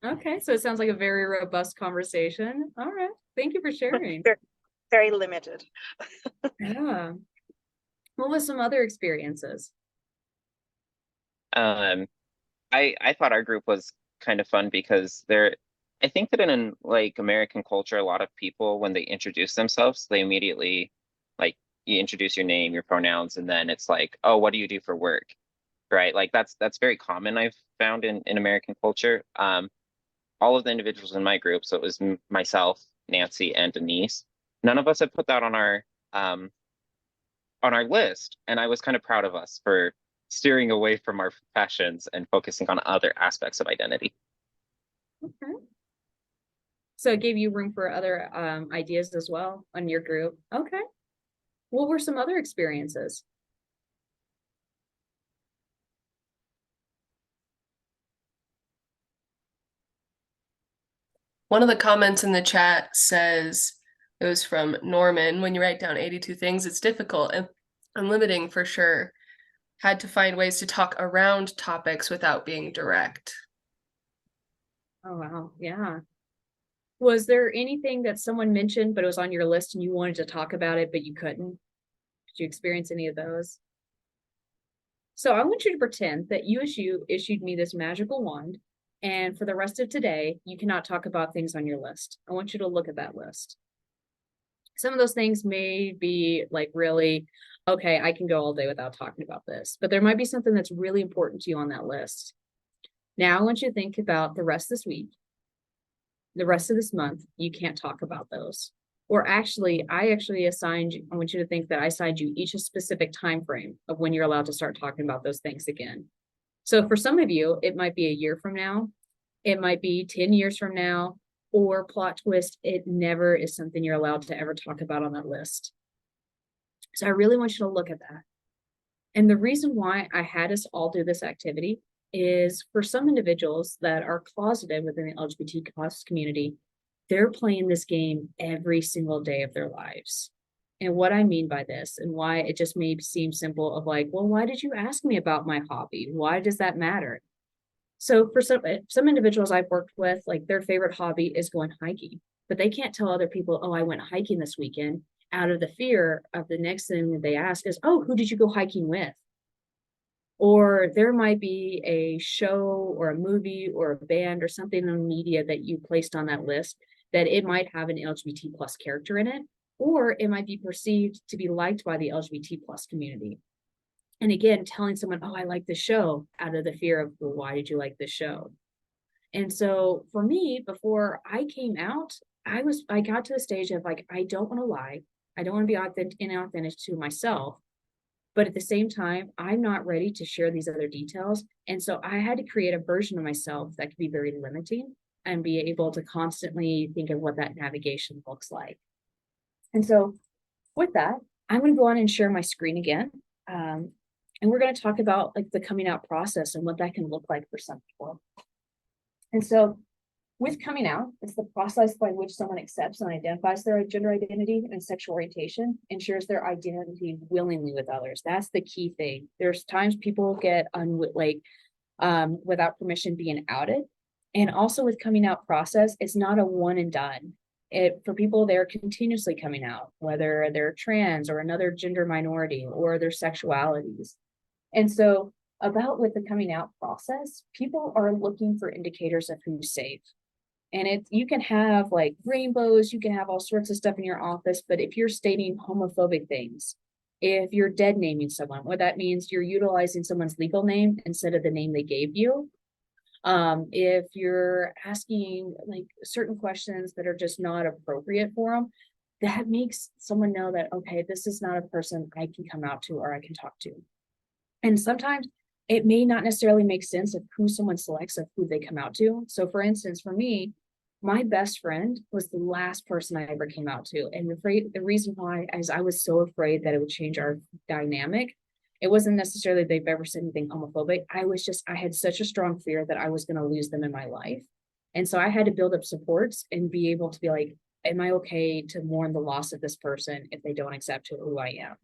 Okay, so it sounds like a very robust conversation. All right, thank you for sharing. Very, very limited. Yeah. What was some other experiences? I thought our group was kind of fun because I think that in like American culture, a lot of people when they introduce themselves, they immediately like you introduce your name, your pronouns, and then it's like, oh, what do you do for work? Right? Like that's very common I've found in American culture. All of the individuals in my group, so it was myself, Nancy, and Denise. None of us had put that on our list, and I was kind of proud of us for steering away from our professions and focusing on other aspects of identity. Okay. So it gave you room for other ideas as well on your group. Okay. What were some other experiences? One of the comments in the chat says, it was from Norman, when you write down 82 things, it's difficult and limiting for sure. Had to find ways to talk around topics without being direct. Oh, wow. Yeah. Was there anything that someone mentioned, but it was on your list and you wanted to talk about it, but you couldn't? Did you experience any of those? So I want you to pretend that you issued me this magical wand, and for the rest of today, you cannot talk about things on your list. I want you to look at that list. Some of those things may be like really, okay, I can go all day without talking about this, but there might be something that's really important to you on that list. Now I want you to think about the rest of this week, the rest of this month, you can't talk about those. Or actually, I want you to think that I assigned you each a specific time frame of when you're allowed to start talking about those things again. So for some of you, it might be a year from now, it might be 10 years from now, or plot twist, it never is something you're allowed to ever talk about on that list. So I really want you to look at that. And the reason why I had us all do this activity is for some individuals that are closeted within the LGBT plus community, they're playing this game every single day of their lives. And what I mean by this and why it just may seem simple of like, well, why did you ask me about my hobby? Why does that matter? So for some individuals I've worked with, like their favorite hobby is going hiking, but they can't tell other people, oh, I went hiking this weekend, out of the fear of the next thing that they ask is, oh, who did you go hiking with? Or there might be a show or a movie or a band or something in media that you placed on that list that it might have an LGBT plus character in it, or it might be perceived to be liked by the LGBT plus community. And again, telling someone, oh, I like the show out of the fear of, well, why did you like this show? And so for me, before I came out, I got to the stage of like, I don't want to lie. I don't want to be inauthentic to myself. But at the same time, I'm not ready to share these other details. And so I had to create a version of myself that could be very limiting and be able to constantly think of what that navigation looks like. And so with that, I'm going to go on and share my screen again. And we're going to talk about like the coming out process and what that can look like for some people. And so with coming out, it's the process by which someone accepts and identifies their gender identity and sexual orientation, ensures their identity willingly with others. That's the key thing. There's times people get without permission being outed. And also with coming out process, it's not a one and done. For people, they're continuously coming out, whether they're trans or another gender minority or their sexualities. And so with the coming out process, people are looking for indicators of who's safe. And you can have like rainbows, you can have all sorts of stuff in your office, but if you're stating homophobic things, if you're dead naming someone, what that means, you're utilizing someone's legal name instead of the name they gave you. If you're asking like certain questions that are just not appropriate for them, that makes someone know that, okay, this is not a person I can come out to or I can talk to. And sometimes it may not necessarily make sense of who someone selects of who they come out to. So for instance, for me, my best friend was the last person I ever came out to. And the reason why is I was so afraid that it would change our dynamic. It wasn't necessarily they've ever said anything homophobic. I had such a strong fear that I was going to lose them in my life. And so I had to build up supports and be able to be like, am I okay to mourn the loss of this person if they don't accept who I am?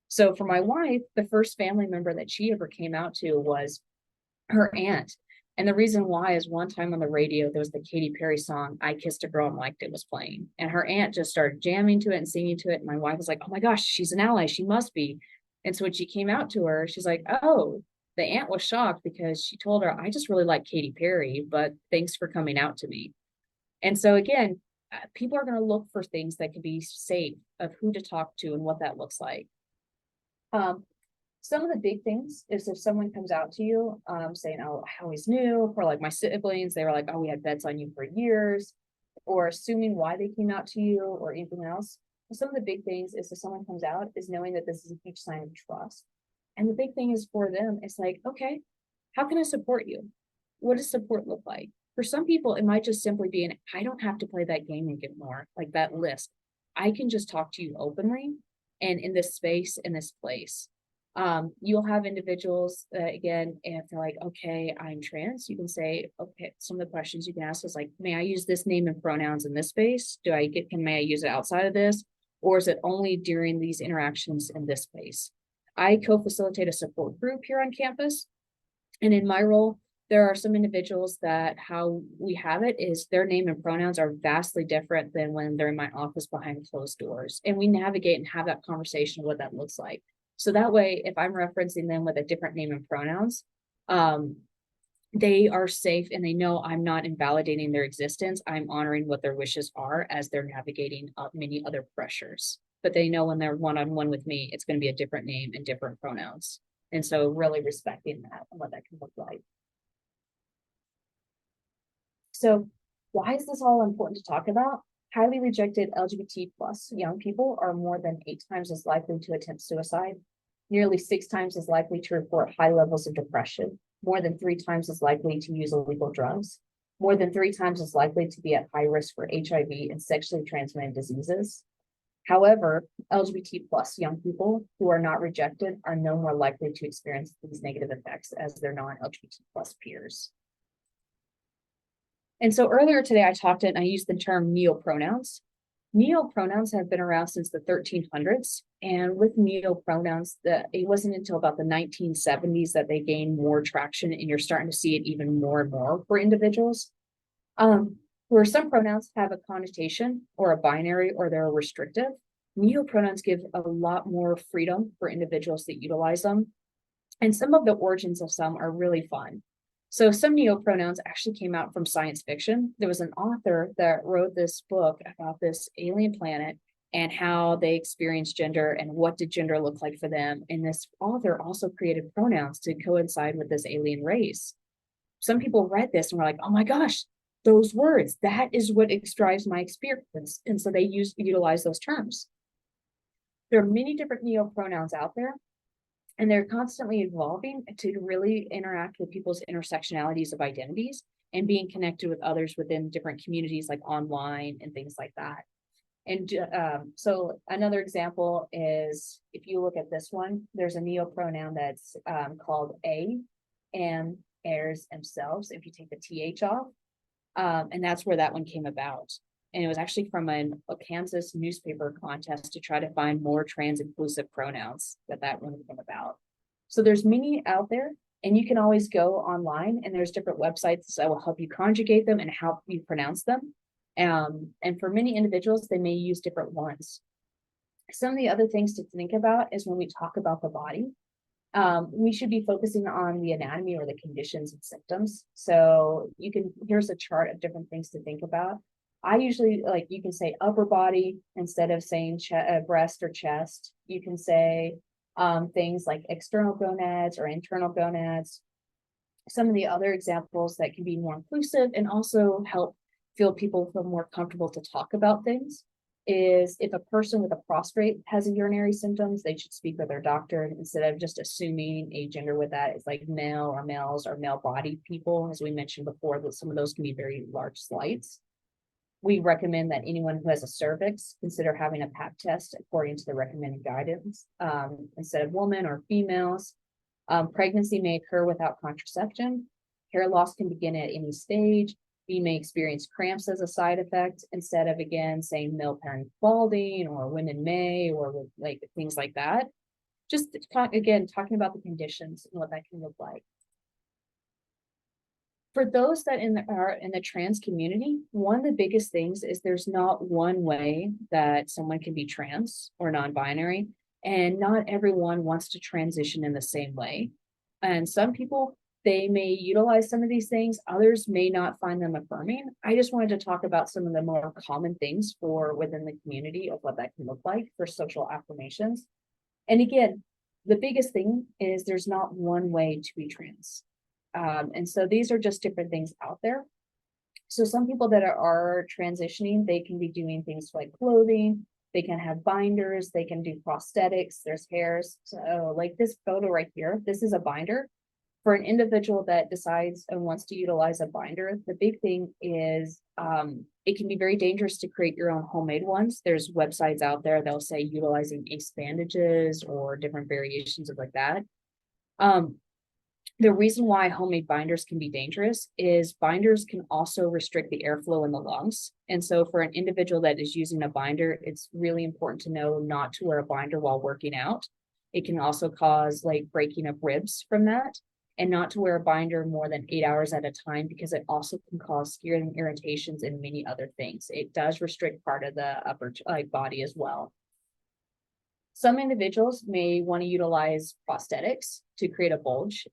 So for my wife, the first family member that she ever came out to was her aunt. And the reason why is one time on the radio, there was the Katy Perry song, I Kissed a Girl and Liked It was playing. And her aunt just started jamming to it and singing to it. And my wife was like, oh my gosh, she's an ally. She must be. And so when she came out to her, she's like, oh, the aunt was shocked because she told her, I just really like Katy Perry, but thanks for coming out to me. And so again, people are going to look for things that can be safe of who to talk to and what that looks like. Some of the big things is if someone comes out to you, saying, oh, I always knew, or like my siblings, they were like, oh, we had bets on you for years, or assuming why they came out to you or anything else. Some of the big things is if someone comes out is knowing that this is a huge sign of trust. And the big thing is for them, it's like, okay, how can I support you? What does support look like? For some people, it might just simply be I don't have to play that game anymore, like that list. I can just talk to you openly and in this space, in this place. You'll have individuals that, again, if they're like, okay, I'm trans, you can say, okay, some of the questions you can ask is like, may I use this name and pronouns in this space? May I use it outside of this? Or is it only during these interactions in this space? I co-facilitate a support group here on campus. And in my role, there are some individuals that how we have it is their name and pronouns are vastly different than when they're in my office behind closed doors. And we navigate and have that conversation what that looks like. So that way, if I'm referencing them with a different name and pronouns, they are safe and they know I'm not invalidating their existence. I'm honoring what their wishes are as they're navigating many other pressures. But they know when they're one-on-one with me, it's going to be a different name and different pronouns. And so really respecting that and what that can look like. So why is this all important to talk about? Highly rejected LGBT plus young people are more than 8 times as likely to attempt suicide, nearly 6 times as likely to report high levels of depression, more than 3 times as likely to use illegal drugs, more than 3 times as likely to be at high risk for HIV and sexually transmitted diseases. However, LGBT plus young people who are not rejected are no more likely to experience these negative effects as their non-LGBT plus peers. And so earlier today, I used the term neopronouns. Neopronouns have been around since the 1300s. And with neopronouns, it wasn't until about the 1970s that they gained more traction, and you're starting to see it even more and more for individuals. Where some pronouns have a connotation or a binary or they're restrictive, neopronouns give a lot more freedom for individuals that utilize them. And some of the origins of some are really fun. So some neopronouns actually came out from science fiction. There was an author that wrote this book about this alien planet and how they experienced gender and what did gender look like for them. And this author also created pronouns to coincide with this alien race. Some people read this and were like, oh my gosh, those words, that is what drives my experience. And so they utilize those terms. There are many different neopronouns out there, and they're constantly evolving to really interact with people's intersectionalities of identities and being connected with others within different communities like online and things like that. And so another example is if you look at this one, there's a neopronoun that's called a and heirs themselves if you take the th off. And that's where that one came about. And it was actually from a Kansas newspaper contest to try to find more trans inclusive pronouns that one came about. So there's many out there, and you can always go online and there's different websites that will help you conjugate them and help you pronounce them. And for many individuals, they may use different ones. Some of the other things to think about is when we talk about the body, we should be focusing on the anatomy or the conditions and symptoms. So here's a chart of different things to think about. I usually you can say upper body instead of saying breast or chest. You can say things like external gonads or internal gonads. Some of the other examples that can be more inclusive and also help people feel more comfortable to talk about things is if a person with a prostrate has a urinary symptoms, they should speak with their doctor instead of just assuming a gender with that. It's like male or males or male bodied people, as we mentioned before, that some of those can be very large slights. We recommend that anyone who has a cervix consider having a pap test according to the recommended guidance instead of women or females. Pregnancy may occur without contraception. Hair loss can begin at any stage. You may experience cramps as a side effect instead of, again, saying male parent balding or women may or like things like that. Just talking about the conditions and what that can look like. For those that are in the trans community, one of the biggest things is there's not one way that someone can be trans or non-binary, and not everyone wants to transition in the same way. And some people, they may utilize some of these things, others may not find them affirming. I just wanted to talk about some of the more common things for within the community of what that can look like for social affirmations. And again, the biggest thing is there's not one way to be trans. And so these are just different things out there. So some people that are transitioning, they can be doing things like clothing, they can have binders, they can do prosthetics, there's hairs. So like this photo right here, this is a binder. For an individual that decides and wants to utilize a binder, the big thing is it can be very dangerous to create your own homemade ones. There's websites out there, they'll say utilizing ace bandages or different variations of like that. The reason why homemade binders can be dangerous is binders can also restrict the airflow in the lungs. And so for an individual that is using a binder, it's really important to know not to wear a binder while working out. It can also cause like breaking of ribs from that, and not to wear a binder more than 8 hours at a time because it also can cause skin irritations and many other things. It does restrict part of the upper body as well. Some individuals may want to utilize prosthetics to create a bulge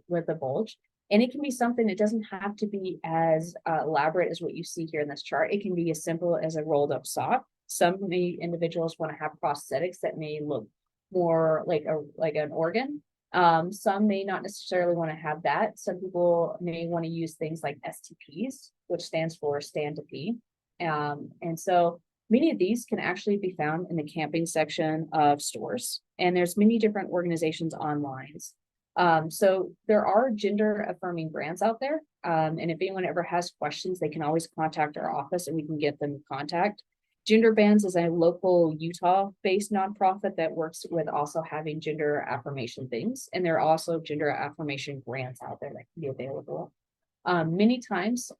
with a bulge. And it can be something that doesn't have to be as elaborate as what you see here in this chart. It can be as simple as a rolled up sock. Some individuals want to have prosthetics that may look more like an organ. Some may not necessarily want to have that. Some people may want to use things like STPs, which stands for stand to pee. And so many of these can actually be found in the camping section of stores, and there's many different organizations online. So there are gender affirming brands out there. And if anyone ever has questions, they can always contact our office and we can get them in contact. Gender Bands is a local Utah-based nonprofit that works with also having gender affirmation things. And there are also gender affirmation grants out there that can be available. Many times,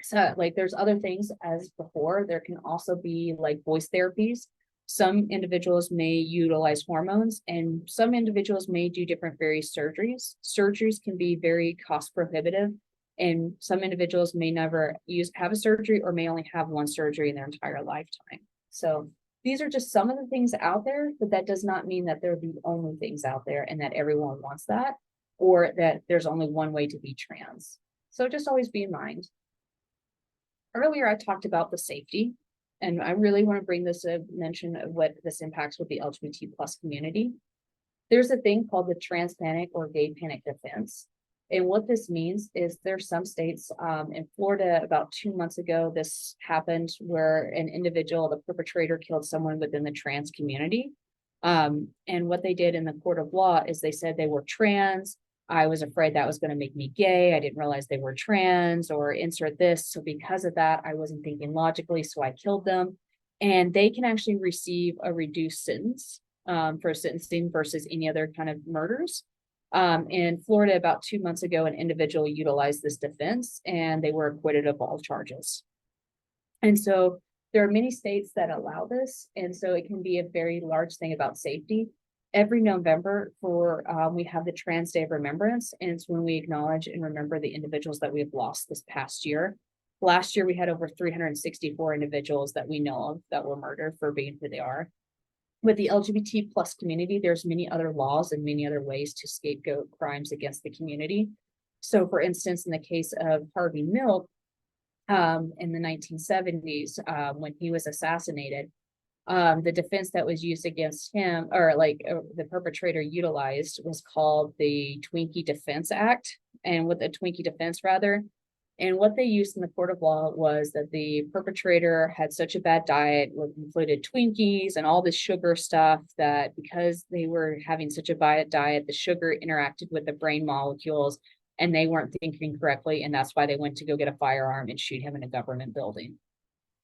so like there's other things as before, there can also be like voice therapies. Some individuals may utilize hormones and some individuals may do different various surgeries. Surgeries can be very cost prohibitive and some individuals may never have a surgery or may only have one surgery in their entire lifetime. So these are just some of the things out there, but that does not mean that they're the only things out there and that everyone wants that or that there's only one way to be trans. So just always be in mind. Earlier, I talked about the safety, and I really want to bring this a mention of what this impacts with the LGBT plus community. There's a thing called the trans panic or gay panic defense. And what this means is there's some states in Florida about 2 months ago, this happened where an individual, the perpetrator killed someone within the trans community. And what they did in the court of law is they said they were trans. I was afraid that was going to make me gay. I didn't realize they were trans or insert this. So because of that, I wasn't thinking logically. So I killed them. And they can actually receive a reduced sentence for sentencing versus any other kind of murders. In Florida, about 2 months ago, an individual utilized this defense and they were acquitted of all charges. And so there are many states that allow this. And so it can be a very large thing about safety. Every November we have the Trans Day of Remembrance, and it's when we acknowledge and remember the individuals that we've lost this past year. Last year, we had over 364 individuals that we know of that were murdered for being who they are. With the LGBT plus community, there's many other laws and many other ways to scapegoat crimes against the community. So for instance, in the case of Harvey Milk, in the 1970s, when he was assassinated, the defense that was used against him, or the perpetrator utilized, was called the Twinkie Defense Act, and with the Twinkie Defense rather. And what they used in the court of law was that the perpetrator had such a bad diet, with included Twinkies and all this sugar stuff, that because they were having such a bad diet, the sugar interacted with the brain molecules and they weren't thinking correctly. And that's why they went to go get a firearm and shoot him in a government building.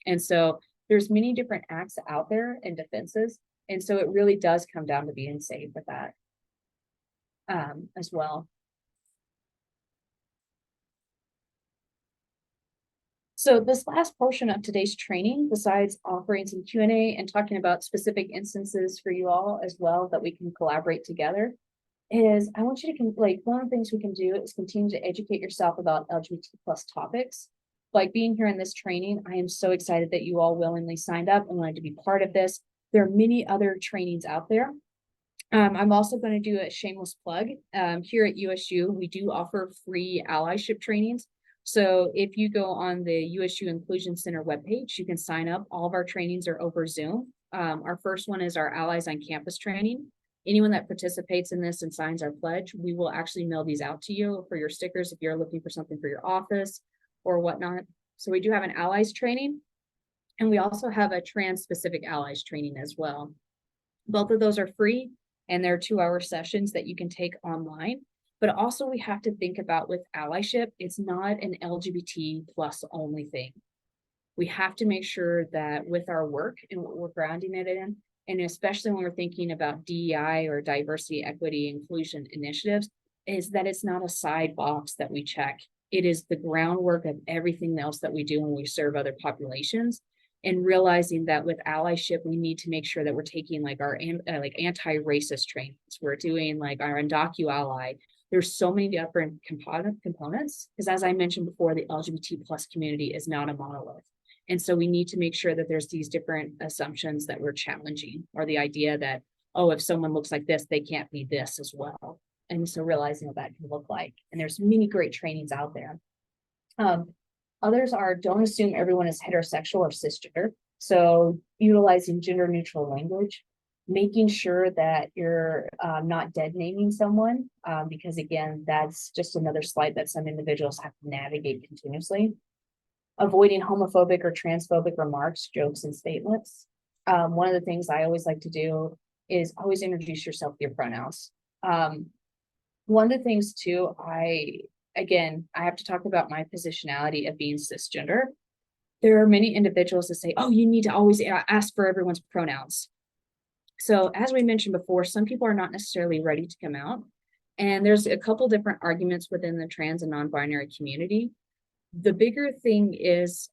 And so there's many different acts out there and defenses. And so it really does come down to being safe with that as well. So this last portion of today's training, besides offering some Q&A and talking about specific instances for you all as well that we can collaborate together, is I want you to, one of the things we can do is continue to educate yourself about LGBT plus topics. Like being here in this training, I am so excited that you all willingly signed up and wanted to be part of this. There are many other trainings out there. I'm also going to do a shameless plug. Here at USU, we do offer free allyship trainings. So if you go on the USU Inclusion Center webpage, you can sign up. All of our trainings are over Zoom. Our first one is our Allies on Campus training. Anyone that participates in this and signs our pledge, we will actually mail these out to you for your stickers if you're looking for something for your office or whatnot. So we do have an Allies training, and we also have a trans-specific Allies training as well. Both of those are free, and they're 2-hour sessions that you can take online. But also we have to think about with allyship, it's not an LGBT plus only thing. We have to make sure that with our work and what we're grounding it in, and especially when we're thinking about DEI or diversity, equity, inclusion initiatives, is that it's not a side box that we check. It is the groundwork of everything else that we do when we serve other populations. And realizing that with allyship, we need to make sure that we're taking our anti-racist trainings. We're doing our Undocu Ally. There's so many different components, because as I mentioned before, the LGBT plus community is not a monolith. And so we need to make sure that there's these different assumptions that we're challenging, or the idea that, oh, if someone looks like this, they can't be this as well. And so realizing what that can look like. And there's many great trainings out there. Others are, don't assume everyone is heterosexual or cisgender. So utilizing gender neutral language, making sure that you're not dead naming someone, because again, that's just another slide that some individuals have to navigate continuously. Avoiding homophobic or transphobic remarks, jokes, and statements. One of the things I always like to do is always introduce yourself with your pronouns. One of the things too, I have to talk about my positionality of being cisgender. There are many individuals that say, oh, you need to always ask for everyone's pronouns. So as we mentioned before, some people are not necessarily ready to come out. And there's a couple different arguments within the trans and non-binary community. The bigger thing is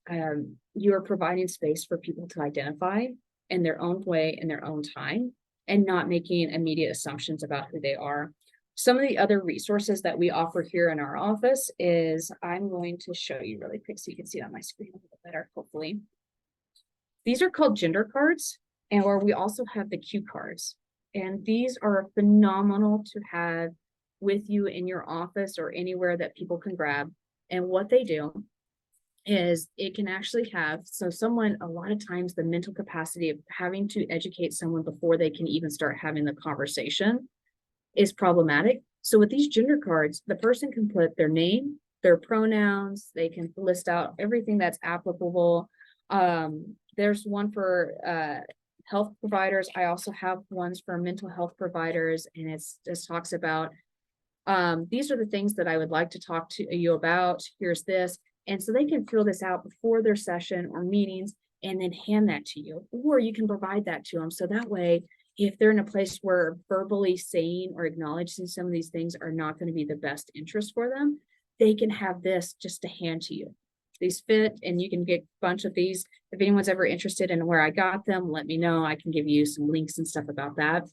you are providing space for people to identify in their own way, in their own time, and not making immediate assumptions about who they are. Some of the other resources that we offer here in our office is, I'm going to show you really quick so you can see it on my screen a little better, hopefully. These are called gender cards, or we also have the cue cards. And these are phenomenal to have with you in your office or anywhere that people can grab. And what they do is it can actually have, so someone, a lot of times the mental capacity of having to educate someone before they can even start having the conversation is problematic. So with these gender cards, the person can put their name, their pronouns, they can list out everything that's applicable. There's one for health providers. I also have ones for mental health providers, and it just talks about these are the things that I would like to talk to you about. Here's this. And so they can fill this out before their session or meetings and then hand that to you, or you can provide that to them. So that way, if they're in a place where verbally saying or acknowledging some of these things are not going to be the best interest for them, they can have this just to hand to you. These fit, and you can get a bunch of these. If anyone's ever interested in where I got them, let me know. I can give you some links and stuff about that.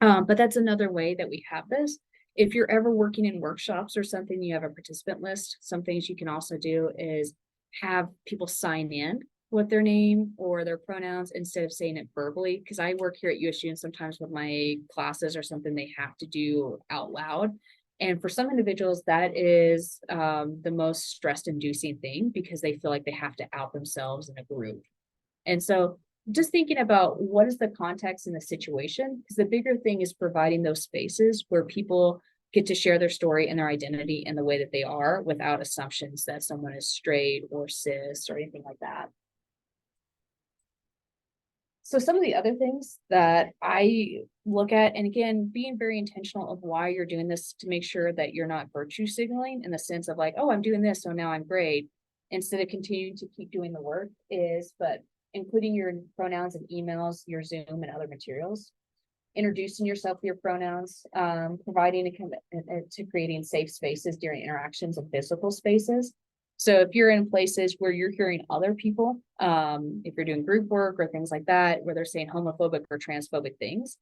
But that's another way that we have this. If you're ever working in workshops or something, you have a participant list. Some things you can also do is have people sign in what their name or their pronouns instead of saying it verbally. Because I work here at USU and sometimes with my classes or something they have to do out loud. And for some individuals, that is the most stress-inducing thing because they feel like they have to out themselves in a group. And so just thinking about what is the context in the situation, because the bigger thing is providing those spaces where people get to share their story and their identity in the way that they are without assumptions that someone is straight or cis or anything like that. So some of the other things that I look at, and again, being very intentional of why you're doing this to make sure that you're not virtue signaling in the sense of like, oh, I'm doing this, so now I'm great, instead of continuing to keep doing the work but including your pronouns and emails, your Zoom and other materials, introducing yourself with your pronouns, providing a commitment to creating safe spaces during interactions and physical spaces. So if you're in places where you're hearing other people, if you're doing group work or things like that, where they're saying homophobic or transphobic things,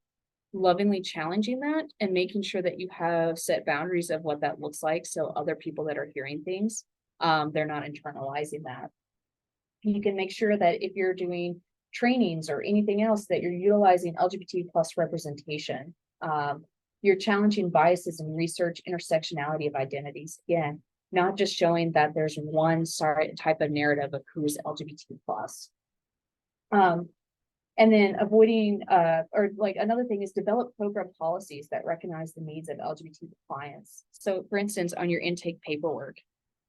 lovingly challenging that and making sure that you have set boundaries of what that looks like. So other people that are hearing things, they're not internalizing that. You can make sure that if you're doing trainings or anything else that you're utilizing LGBT plus representation. You're challenging biases in research, intersectionality of identities. Again, not just showing that there's one type of narrative of who's LGBT plus. And then avoiding, or like another thing is develop program policies that recognize the needs of LGBT clients. So for instance, on your intake paperwork,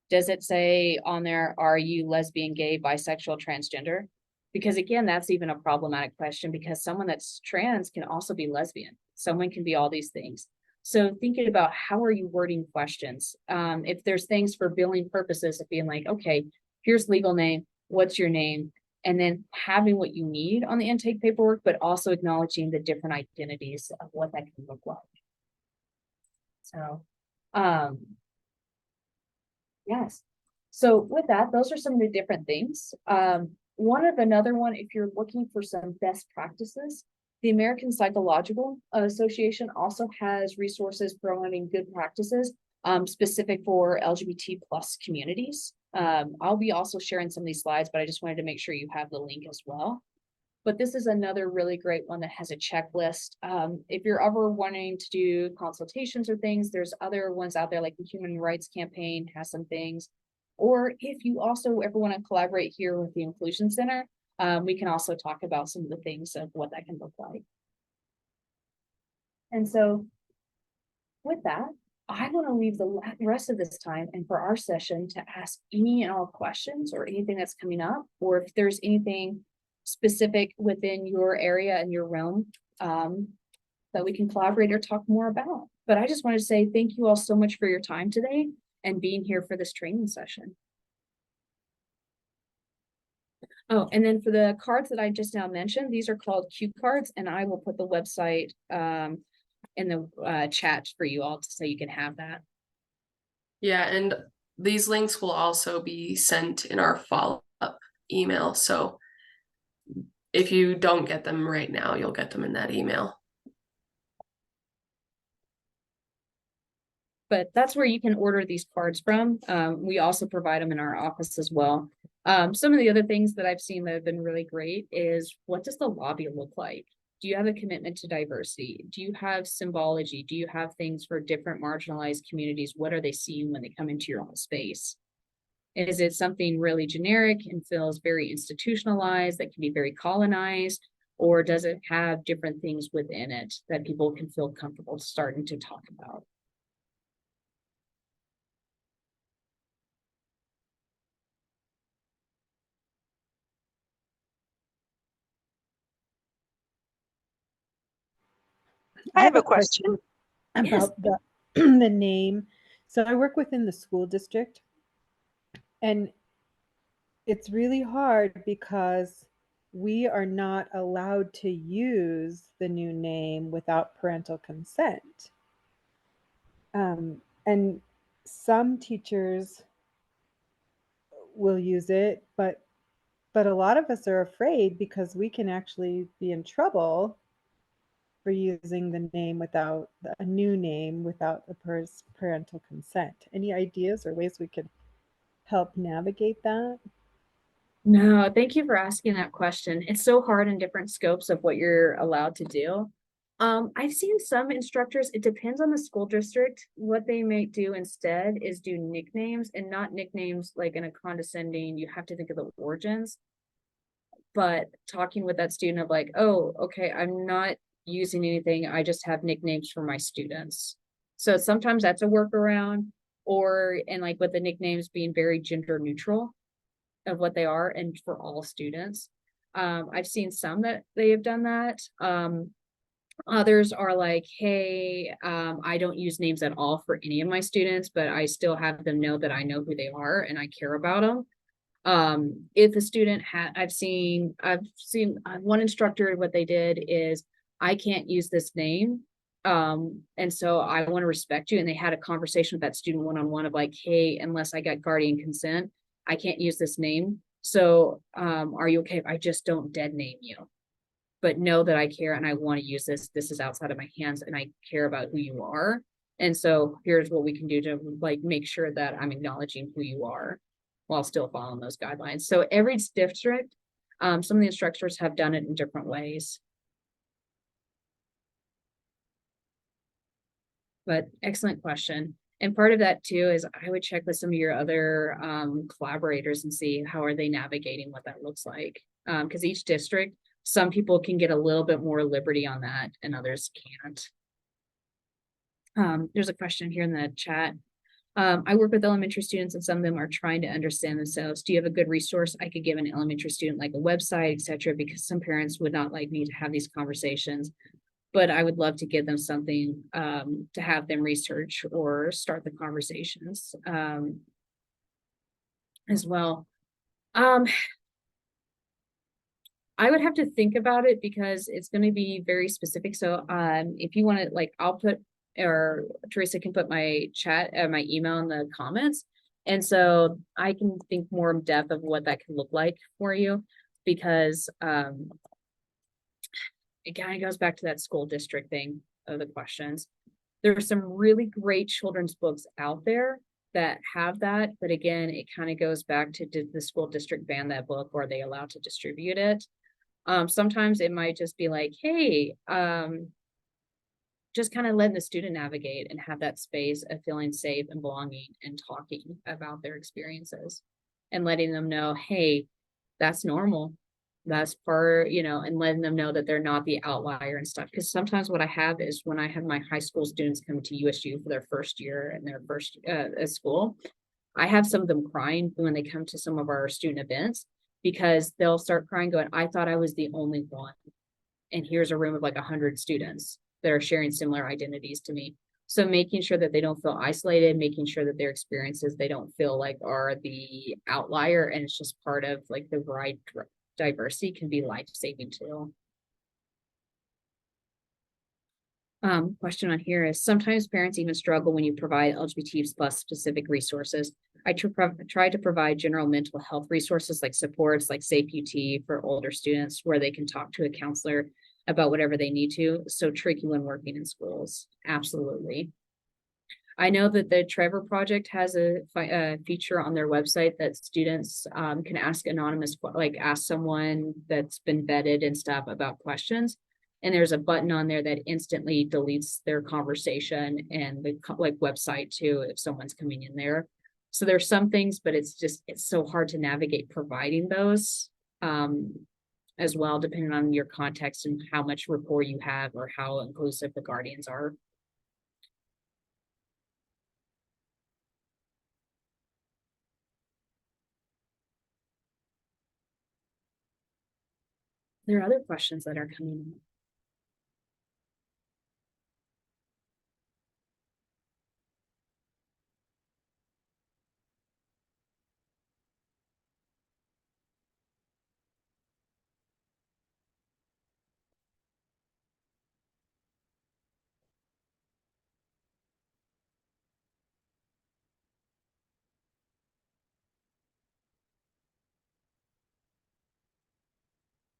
does it say on there, are you lesbian, gay, bisexual, transgender? Because again, that's even a problematic question because someone that's trans can also be lesbian. Someone can be all these things. So thinking about how are you wording questions? If there's things for billing purposes of being like, okay, here's legal name, what's your name? And then having what you need on the intake paperwork, but also acknowledging the different identities of what that can look like. So, yes. So with that, those are some of the different things. Another one, if you're looking for some best practices, the American Psychological Association also has resources promoting good practices specific for LGBT plus communities. I'll be also sharing some of these slides, but I just wanted to make sure you have the link as well. But this is another really great one that has a checklist. If you're ever wanting to do consultations or things, there's other ones out there like the Human Rights Campaign has some things. Or if you also ever want to collaborate here with the Inclusion Center, we can also talk about some of the things of what that can look like. And so with that, I want to leave the rest of this time and for our session to ask any and all questions or anything that's coming up, or if there's anything specific within your area and your realm that we can collaborate or talk more about. But I just wanted to say thank you all so much for your time today and being here for this training session. Oh, and then for the cards that I just now mentioned, these are called cue cards, and I will put the website in the chat for you all so you can have that. Yeah, and these links will also be sent in our follow-up email. So if you don't get them right now, you'll get them in that email. But that's where you can order these cards from. We also provide them in our office as well. Some of the other things that I've seen that have been really great is what does the lobby look like? Do you have a commitment to diversity? Do you have symbology? Do you have things for different marginalized communities? What are they seeing when they come into your own space? Is it something really generic and feels very institutionalized that can be very colonized? Or does it have different things within it that people can feel comfortable starting to talk about? I have a question about the the name. So I work within the school district, and it's really hard because we are not allowed to use the new name without parental consent. And some teachers will use it, but a lot of us are afraid because we can actually be in trouble for using the name without a new name without the parental consent. Any ideas or ways we could help navigate that? No, thank you for asking that question. It's so hard in different scopes of what you're allowed to do. I've seen some instructors, it depends on the school district. What they may do instead is do nicknames, and not nicknames like in a condescending, you have to think of the origins. But talking with that student of like, oh, okay, I'm not using anything, I just have nicknames for my students. So sometimes that's a workaround, or, and like with the nicknames being very gender neutral of what they are and for all students. I've seen some that they have done that. Others are like, hey, I don't use names at all for any of my students, but I still have them know that I know who they are and I care about them. If a student had, I've seen one instructor, what they did is, I can't use this name. And so I want to respect you. And they had a conversation with that student one-on-one of like, hey, unless I got guardian consent, I can't use this name. So, are you okay if I just don't dead name you? But know that I care and I want to use this. This is outside of my hands and I care about who you are. And so here's what we can do to like make sure that I'm acknowledging who you are while still following those guidelines. So every district, some of the instructors have done it in different ways. But excellent question. And part of that too is I would check with some of your other collaborators and see how are they navigating what that looks like. Because each district, some people can get a little bit more liberty on that and others can't. There's a question here in the chat. I work with elementary students and some of them are trying to understand themselves. Do you have a good resource I could give an elementary student, like a website, etc.? Because some parents would not like me to have these conversations, but I would love to give them something to have them research or start the conversations as well. I would have to think about it because it's going to be very specific. So if you want to, like, I'll put, or Teresa can put my chat, my email in the comments. And so I can think more in depth of what that can look like for you, because it kind of goes back to that school district thing of the questions. There are some really great children's books out there that have that. But again, it kind of goes back to, did the school district ban that book or are they allowed to distribute it? Sometimes it might just be like, hey, just kind of letting the student navigate and have that space of feeling safe and belonging and talking about their experiences and letting them know, hey, that's normal. That's part, and letting them know that they're not the outlier and stuff. Because sometimes what I have is when I have my high school students come to USU for their first year and their first school, I have some of them crying when they come to some of our student events, because they'll start crying going, I thought I was the only one. And here's a room of like 100 students that are sharing similar identities to me. So making sure that they don't feel isolated, making sure that their experiences, they don't feel like are the outlier. And it's just part of like the variety, diversity can be life-saving too. Question on here is, sometimes parents even struggle when you provide LGBT plus specific resources. I try to provide general mental health resources like supports, like Safe UT for older students, where they can talk to a counselor about whatever they need to. So tricky when working in schools. Absolutely. I know that the Trevor Project has a feature on their website that students can ask anonymous, like ask someone that's been vetted and stuff about questions. And there's a button on there that instantly deletes their conversation and the like website too, if someone's coming in there. So there's some things, but it's so hard to navigate providing those as well, depending on your context and how much rapport you have or how inclusive the guardians are. There are other questions that are coming in.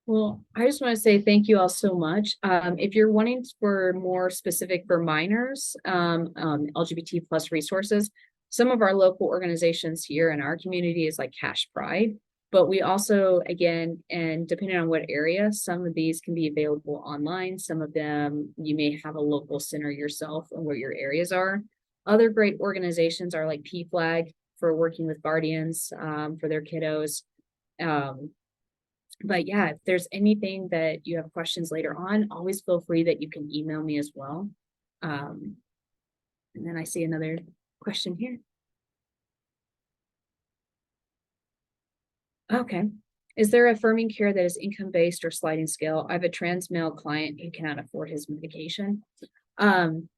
Well, I just want to say thank you all so much. If you're wanting for more specific for minors, LGBT plus resources, some of our local organizations here in our community is like Cash Pride. But we also, again, and depending on what area, some of these can be available online. Some of them, you may have a local center yourself and where your areas are. Other great organizations are like PFLAG for working with guardians for their kiddos. But yeah, if there's anything that you have questions later on, always feel free that you can email me as well. And then I see another question here. Okay. Is there affirming care that is income-based or sliding scale? I have a trans male client who cannot afford his medication. Some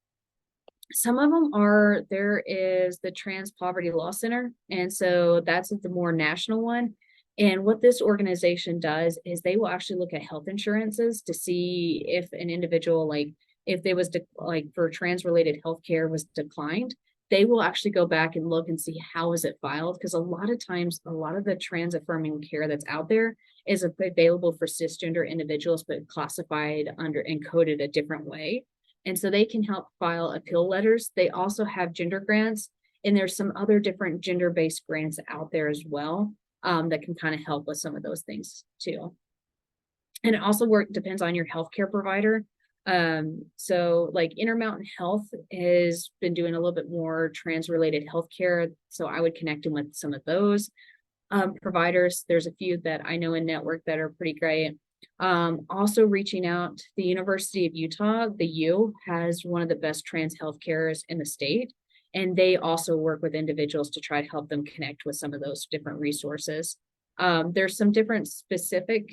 of them are, there is the Trans Poverty Law Center, and so that's the more national one. And what this organization does is they will actually look at health insurances to see if an individual, like if they was like for trans-related healthcare was declined, they will actually go back and look and see how is it filed, because a lot of times, a lot of the trans affirming care that's out there is available for cisgender individuals, but classified under and coded a different way. And so they can help file appeal letters. They also have gender grants, and there's some other different gender-based grants out there as well that can kind of help with some of those things too. And it also depends on your healthcare provider. So like Intermountain Health has been doing a little bit more trans-related healthcare. So I would connect them with some of those providers. There's a few that I know in network that are pretty great. Also reaching out, the University of Utah, the U, has one of the best trans healthcares in the state. And they also work with individuals to try to help them connect with some of those different resources. There's some different specific,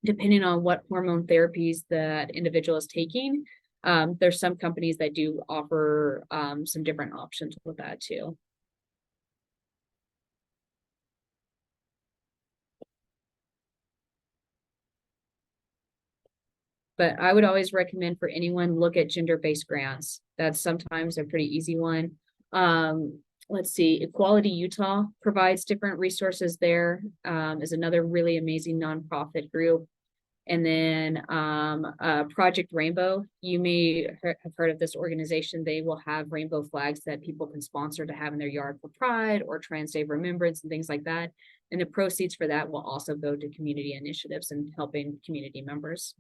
depending on what hormone therapies that individual is taking. There's some companies that do offer some different options with that too. But I would always recommend for anyone, look at gender-based grants. That's sometimes a pretty easy one. Let's see, Equality Utah provides different resources there, is another really amazing nonprofit group. And then Project Rainbow, you may have heard of this organization. They will have rainbow flags that people can sponsor to have in their yard for Pride or Trans Day Remembrance and things like that. And the proceeds for that will also go to community initiatives and helping community members.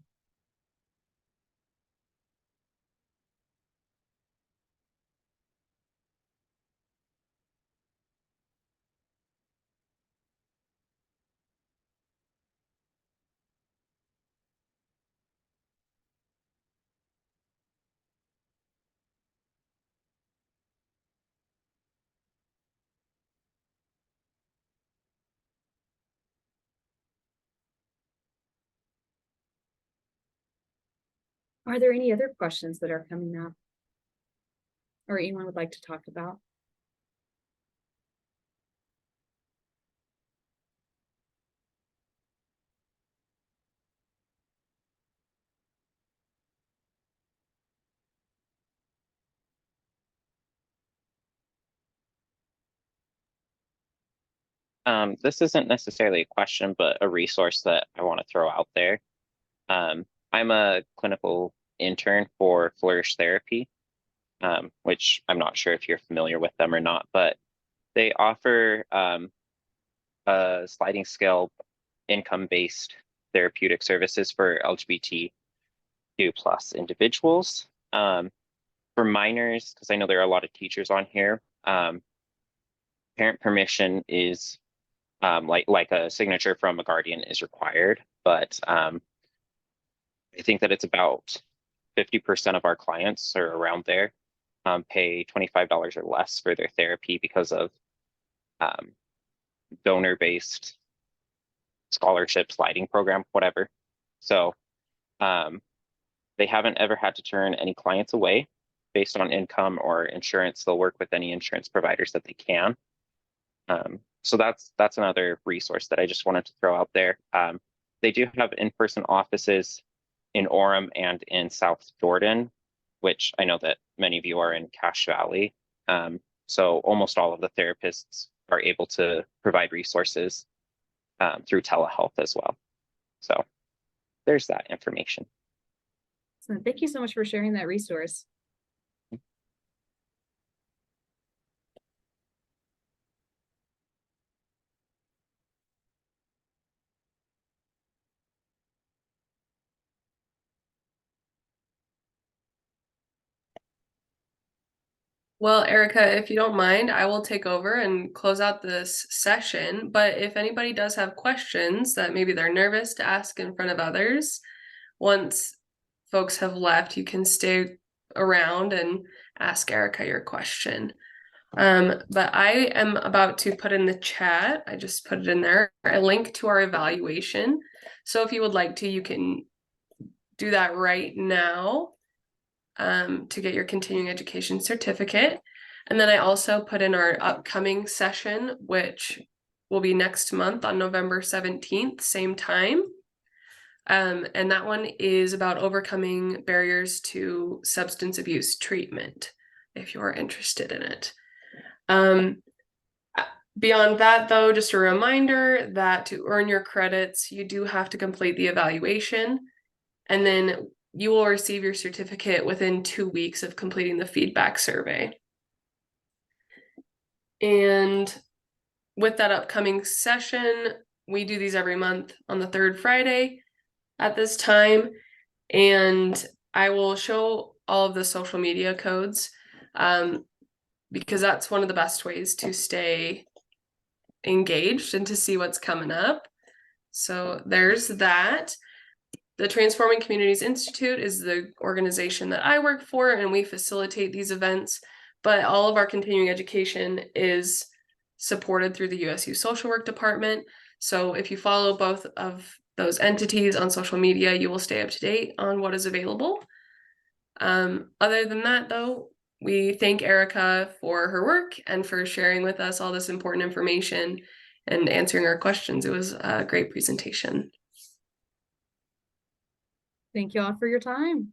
Are there any other questions that are coming up or anyone would like to talk about? This isn't necessarily a question, but a resource that I want to throw out there. I'm a clinical intern for Flourish Therapy, which I'm not sure if you're familiar with them or not, but they offer a sliding scale income-based therapeutic services for LGBTQ+ individuals. For minors, because I know there are a lot of teachers on here, parent permission is like a signature from a guardian is required, but I think that it's about 50% of our clients or around there pay $25 or less for their therapy because of donor-based scholarship sliding program, whatever. So they haven't ever had to turn any clients away based on income or insurance. They'll work with any insurance providers that they can. So that's another resource that I just wanted to throw out there. They do have in-person offices in Orem and in South Jordan, which I know that many of you are in Cache Valley. So almost all of the therapists are able to provide resources through telehealth as well. So there's that information. So thank you so much for sharing that resource. Well, Erica, if you don't mind, I will take over and close out this session. But if anybody does have questions that maybe they're nervous to ask in front of others, once folks have left, you can stay around and ask Erica your question. But I am about to put in the chat, I just put it in there, a link to our evaluation. So if you would like to, you can do that right now to get your continuing education certificate. And then I also put in our upcoming session, which will be next month on November 17th, same time. And that one is about overcoming barriers to substance abuse treatment, if you're interested in it. Beyond that, though, just a reminder that to earn your credits, you do have to complete the evaluation, and then you will receive your certificate within 2 weeks of completing the feedback survey. And with that upcoming session, we do these every month on the 3rd Friday at this time, and I will show all of the social media codes because that's one of the best ways to stay engaged and to see what's coming up. So there's that. The Transforming Communities Institute is the organization that I work for, and we facilitate these events, but all of our continuing education is supported through the USU Social Work Department. So if you follow both of those entities on social media, you will stay up to date on what is available. Other than that, though, we thank Erica for her work and for sharing with us all this important information and answering our questions. It was a great presentation. Thank you all for your time.